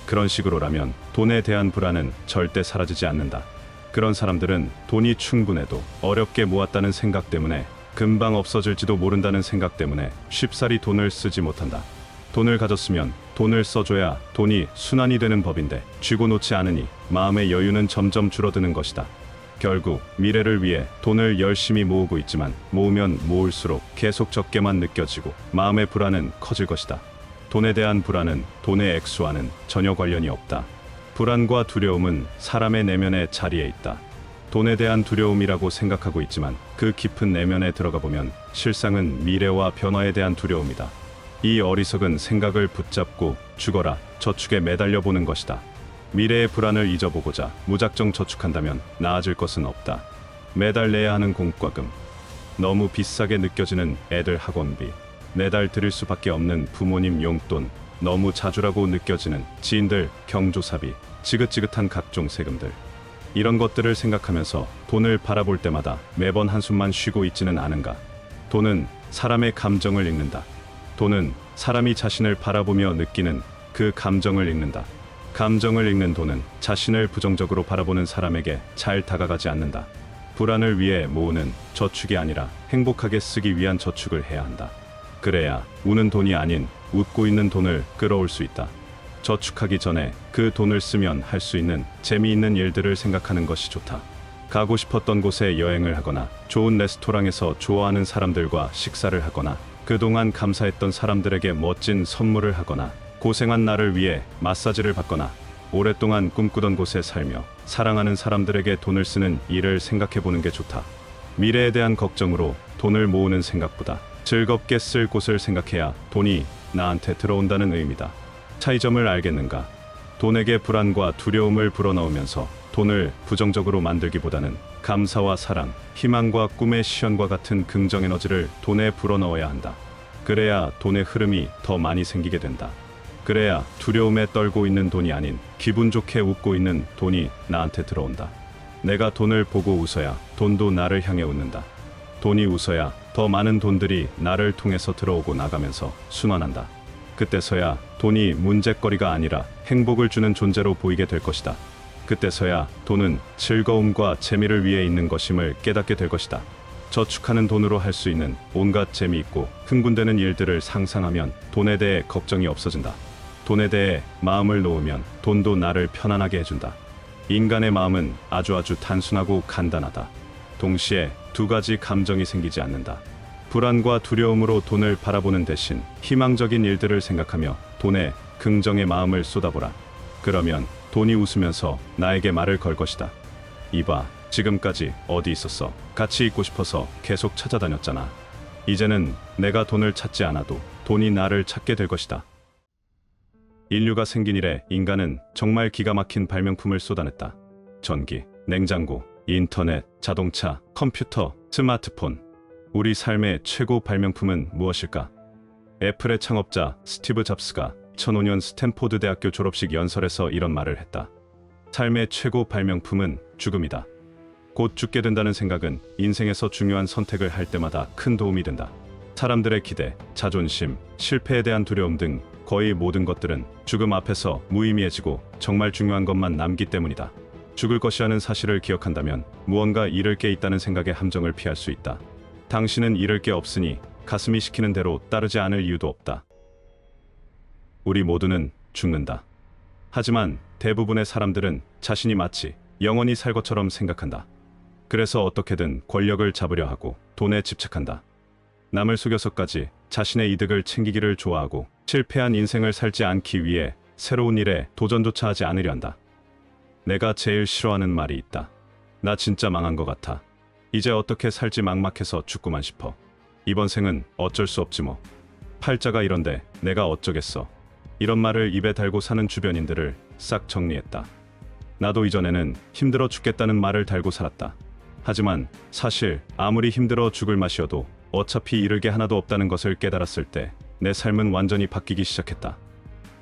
그런 식으로라면 돈에 대한 불안은 절대 사라지지 않는다. 그런 사람들은 돈이 충분해도 어렵게 모았다는 생각 때문에 금방 없어질지도 모른다는 생각 때문에 쉽사리 돈을 쓰지 못한다. 돈을 가졌으면 돈을 써줘야 돈이 순환이 되는 법인데 쥐고 놓지 않으니 마음의 여유는 점점 줄어드는 것이다. 결국 미래를 위해 돈을 열심히 모으고 있지만 모으면 모을수록 계속 적게만 느껴지고 마음의 불안은 커질 것이다. 돈에 대한 불안은 돈의 액수와는 전혀 관련이 없다. 불안과 두려움은 사람의 내면의 자리에 있다. 돈에 대한 두려움이라고 생각하고 있지만 그 깊은 내면에 들어가 보면 실상은 미래와 변화에 대한 두려움이다. 이 어리석은 생각을 붙잡고 죽어라 저축에 매달려 보는 것이다. 미래의 불안을 잊어보고자 무작정 저축한다면 나아질 것은 없다. 매달 내야 하는 공과금, 너무 비싸게 느껴지는 애들 학원비, 매달 드릴 수밖에 없는 부모님 용돈, 너무 자주라고 느껴지는 지인들 경조사비, 지긋지긋한 각종 세금들. 이런 것들을 생각하면서 돈을 바라볼 때마다 매번 한숨만 쉬고 있지는 않은가. 돈은 사람의 감정을 읽는다. 돈은 사람이 자신을 바라보며 느끼는 그 감정을 읽는다. 감정을 읽는 돈은 자신을 부정적으로 바라보는 사람에게 잘 다가가지 않는다. 불안을 위해 모으는 저축이 아니라 행복하게 쓰기 위한 저축을 해야 한다. 그래야 우는 돈이 아닌 웃고 있는 돈을 끌어올 수 있다. 저축하기 전에 그 돈을 쓰면 할 수 있는 재미있는 일들을 생각하는 것이 좋다. 가고 싶었던 곳에 여행을 하거나 좋은 레스토랑에서 좋아하는 사람들과 식사를 하거나 그동안 감사했던 사람들에게 멋진 선물을 하거나 고생한 나를 위해 마사지를 받거나 오랫동안 꿈꾸던 곳에 살며 사랑하는 사람들에게 돈을 쓰는 일을 생각해보는 게 좋다. 미래에 대한 걱정으로 돈을 모으는 생각보다 즐겁게 쓸 곳을 생각해야 돈이 나한테 들어온다는 의미다. 차이점을 알겠는가? 돈에게 불안과 두려움을 불어넣으면서 돈을 부정적으로 만들기보다는 감사와 사랑, 희망과 꿈의 시연과 같은 긍정 에너지를 돈에 불어넣어야 한다. 그래야 돈의 흐름이 더 많이 생기게 된다. 그래야 두려움에 떨고 있는 돈이 아닌 기분 좋게 웃고 있는 돈이 나한테 들어온다. 내가 돈을 보고 웃어야 돈도 나를 향해 웃는다. 돈이 웃어야 더 많은 돈들이 나를 통해서 들어오고 나가면서 순환한다. 그때서야 돈이 문제거리가 아니라 행복을 주는 존재로 보이게 될 것이다. 그때서야 돈은 즐거움과 재미를 위해 있는 것임을 깨닫게 될 것이다. 저축하는 돈으로 할 수 있는 온갖 재미있고 흥분되는 일들을 상상하면 돈에 대해 걱정이 없어진다. 돈에 대해 마음을 놓으면 돈도 나를 편안하게 해준다. 인간의 마음은 아주 단순하고 간단하다. 동시에 두 가지 감정이 생기지 않는다. 불안과 두려움으로 돈을 바라보는 대신 희망적인 일들을 생각하며 돈에 긍정의 마음을 쏟아보라. 그러면 돈이 웃으면서 나에게 말을 걸 것이다. 이봐, 지금까지 어디 있었어? 같이 있고 싶어서 계속 찾아다녔잖아. 이제는 내가 돈을 찾지 않아도 돈이 나를 찾게 될 것이다. 인류가 생긴 이래 인간은 정말 기가 막힌 발명품을 쏟아냈다. 전기, 냉장고, 인터넷, 자동차, 컴퓨터, 스마트폰. 우리 삶의 최고 발명품은 무엇일까? 애플의 창업자 스티브 잡스가 2005년 스탠포드 대학교 졸업식 연설에서 이런 말을 했다. 삶의 최고 발명품은 죽음이다. 곧 죽게 된다는 생각은 인생에서 중요한 선택을 할 때마다 큰 도움이 된다. 사람들의 기대, 자존심, 실패에 대한 두려움 등 거의 모든 것들은 죽음 앞에서 무의미해지고 정말 중요한 것만 남기 때문이다. 죽을 것이라는 사실을 기억한다면 무언가 잃을 게 있다는 생각의 함정을 피할 수 있다. 당신은 잃을 게 없으니 가슴이 시키는 대로 따르지 않을 이유도 없다. 우리 모두는 죽는다. 하지만 대부분의 사람들은 자신이 마치 영원히 살 것처럼 생각한다. 그래서 어떻게든 권력을 잡으려 하고 돈에 집착한다. 남을 속여서까지 자신의 이득을 챙기기를 좋아하고 실패한 인생을 살지 않기 위해 새로운 일에 도전조차 하지 않으려 한다. 내가 제일 싫어하는 말이 있다. 나 진짜 망한 것 같아. 이제 어떻게 살지 막막해서 죽고만 싶어. 이번 생은 어쩔 수 없지 뭐. 팔자가 이런데 내가 어쩌겠어. 이런 말을 입에 달고 사는 주변인들을 싹 정리했다. 나도 이전에는 힘들어 죽겠다는 말을 달고 살았다. 하지만 사실 아무리 힘들어 죽을 맛이어도 어차피 잃을 게 하나도 없다는 것을 깨달았을 때 내 삶은 완전히 바뀌기 시작했다.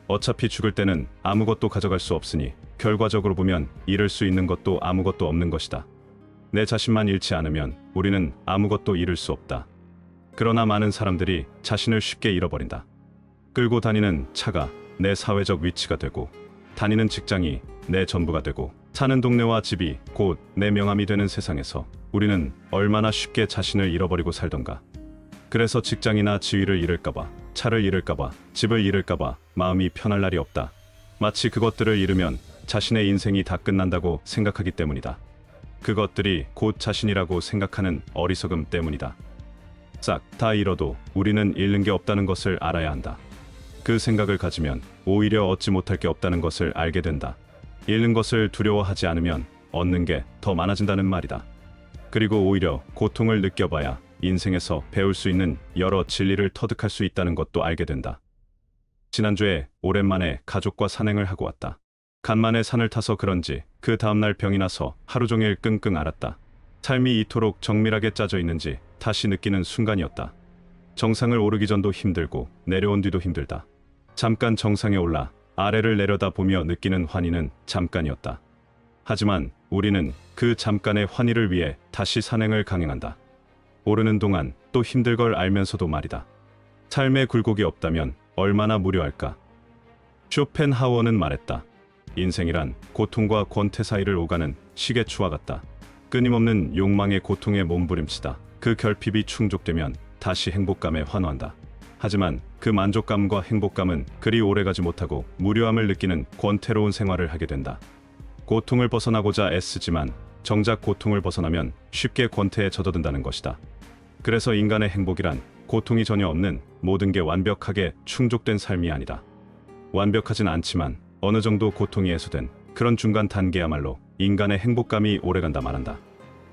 어차피 죽을 때는 아무것도 가져갈 수 없으니 결과적으로 보면 잃을 수 있는 것도 아무것도 없는 것이다. 내 자신만 잃지 않으면 우리는 아무것도 잃을 수 없다. 그러나 많은 사람들이 자신을 쉽게 잃어버린다. 끌고 다니는 차가 내 사회적 위치가 되고 다니는 직장이 내 전부가 되고 사는 동네와 집이 곧 내 명함이 되는 세상에서 우리는 얼마나 쉽게 자신을 잃어버리고 살던가. 그래서 직장이나 지위를 잃을까봐, 차를 잃을까봐, 집을 잃을까봐 마음이 편할 날이 없다. 마치 그것들을 잃으면 자신의 인생이 다 끝난다고 생각하기 때문이다. 그것들이 곧 자신이라고 생각하는 어리석음 때문이다. 싹 다 잃어도 우리는 잃는 게 없다는 것을 알아야 한다. 그 생각을 가지면 오히려 얻지 못할 게 없다는 것을 알게 된다. 잃는 것을 두려워하지 않으면 얻는 게 더 많아진다는 말이다. 그리고 오히려 고통을 느껴봐야 인생에서 배울 수 있는 여러 진리를 터득할 수 있다는 것도 알게 된다. 지난주에 오랜만에 가족과 산행을 하고 왔다. 간만에 산을 타서 그런지 그 다음날 병이 나서 하루 종일 끙끙 앓았다. 삶이 이토록 정밀하게 짜져 있는지 다시 느끼는 순간이었다. 정상을 오르기 전도 힘들고 내려온 뒤도 힘들다. 잠깐 정상에 올라 아래를 내려다보며 느끼는 환희는 잠깐이었다. 하지만 우리는 그 잠깐의 환희를 위해 다시 산행을 강행한다. 오르는 동안 또 힘들 걸 알면서도 말이다. 삶에 굴곡이 없다면 얼마나 무료할까? 쇼펜하우어는 말했다. 인생이란 고통과 권태 사이를 오가는 시계추와 같다. 끊임없는 욕망의 고통에 몸부림치다 그 결핍이 충족되면 다시 행복감에 환호한다. 하지만 그 만족감과 행복감은 그리 오래가지 못하고 무료함을 느끼는 권태로운 생활을 하게 된다. 고통을 벗어나고자 애쓰지만 정작 고통을 벗어나면 쉽게 권태에 젖어든다는 것이다. 그래서 인간의 행복이란 고통이 전혀 없는 모든 게 완벽하게 충족된 삶이 아니다. 완벽하진 않지만 어느 정도 고통이 해소된 그런 중간 단계야말로 인간의 행복감이 오래간다 말한다.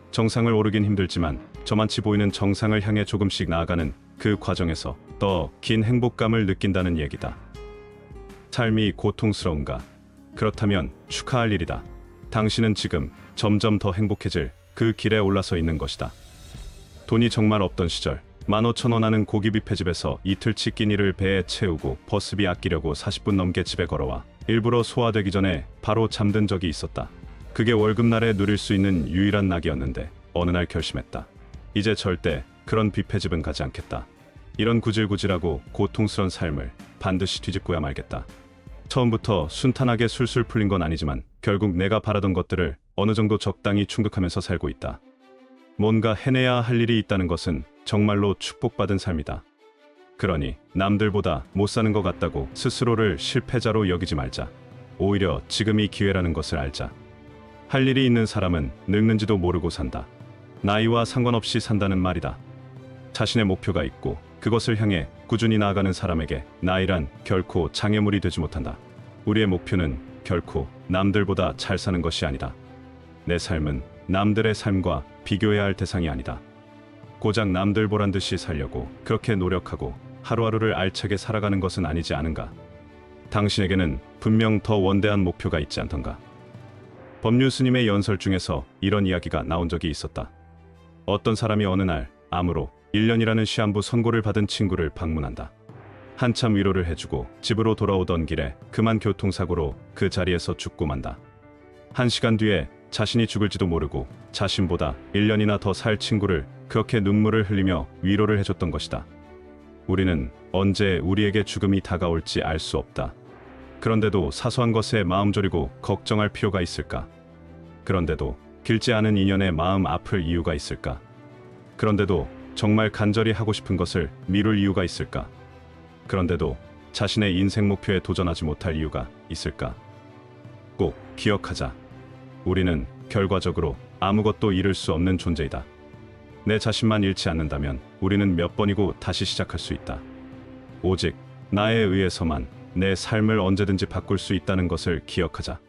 정상을 오르긴 힘들지만 저만치 보이는 정상을 향해 조금씩 나아가는 그 과정에서 더 긴 행복감을 느낀다는 얘기다. 삶이 고통스러운가? 그렇다면 축하할 일이다. 당신은 지금 점점 더 행복해질 그 길에 올라서 있는 것이다. 돈이 정말 없던 시절 15,000원 하는 고기 뷔페집에서 이틀치 끼니를 배에 채우고 버스비 아끼려고 40분 넘게 집에 걸어와 일부러 소화되기 전에 바로 잠든 적이 있었다. 그게 월급날에 누릴 수 있는 유일한 낙이었는데 어느 날 결심했다. 이제 절대 그런 뷔페집은 가지 않겠다. 이런 구질구질하고 고통스러운 삶을 반드시 뒤집고야 말겠다. 처음부터 순탄하게 술술 풀린 건 아니지만 결국 내가 바라던 것들을 어느 정도 적당히 충족하면서 살고 있다. 뭔가 해내야 할 일이 있다는 것은 정말로 축복받은 삶이다. 그러니 남들보다 못 사는 것 같다고 스스로를 실패자로 여기지 말자. 오히려 지금이 기회라는 것을 알자. 할 일이 있는 사람은 늙는지도 모르고 산다. 나이와 상관없이 산다는 말이다. 자신의 목표가 있고 그것을 향해 꾸준히 나아가는 사람에게 나이란 결코 장애물이 되지 못한다. 우리의 목표는 결코 남들보다 잘 사는 것이 아니다. 내 삶은 남들의 삶과 비교해야 할 대상이 아니다. 고작 남들 보란 듯이 살려고 그렇게 노력하고 하루하루를 알차게 살아가는 것은 아니지 않은가? 당신에게는 분명 더 원대한 목표가 있지 않던가? 법률 스님의 연설 중에서 이런 이야기가 나온 적이 있었다. 어떤 사람이 어느 날 암으로 1년이라는 시한부 선고를 받은 친구를 방문한다. 한참 위로를 해주고 집으로 돌아오던 길에 그만 교통사고로 그 자리에서 죽고 만다. 1시간 뒤에 자신이 죽을지도 모르고 자신보다 1년이나 더 살 친구를 그렇게 눈물을 흘리며 위로를 해줬던 것이다. 우리는 언제 우리에게 죽음이 다가올지 알 수 없다. 그런데도 사소한 것에 마음 졸이고 걱정할 필요가 있을까? 그런데도 길지 않은 인연에 마음 아플 이유가 있을까? 그런데도 정말 간절히 하고 싶은 것을 미룰 이유가 있을까? 그런데도 자신의 인생 목표에 도전하지 못할 이유가 있을까? 꼭 기억하자. 우리는 결과적으로 아무것도 잃을 수 없는 존재이다. 내 자신만 잃지 않는다면 우리는 몇 번이고 다시 시작할 수 있다. 오직 나에 의해서만 내 삶을 언제든지 바꿀 수 있다는 것을 기억하자.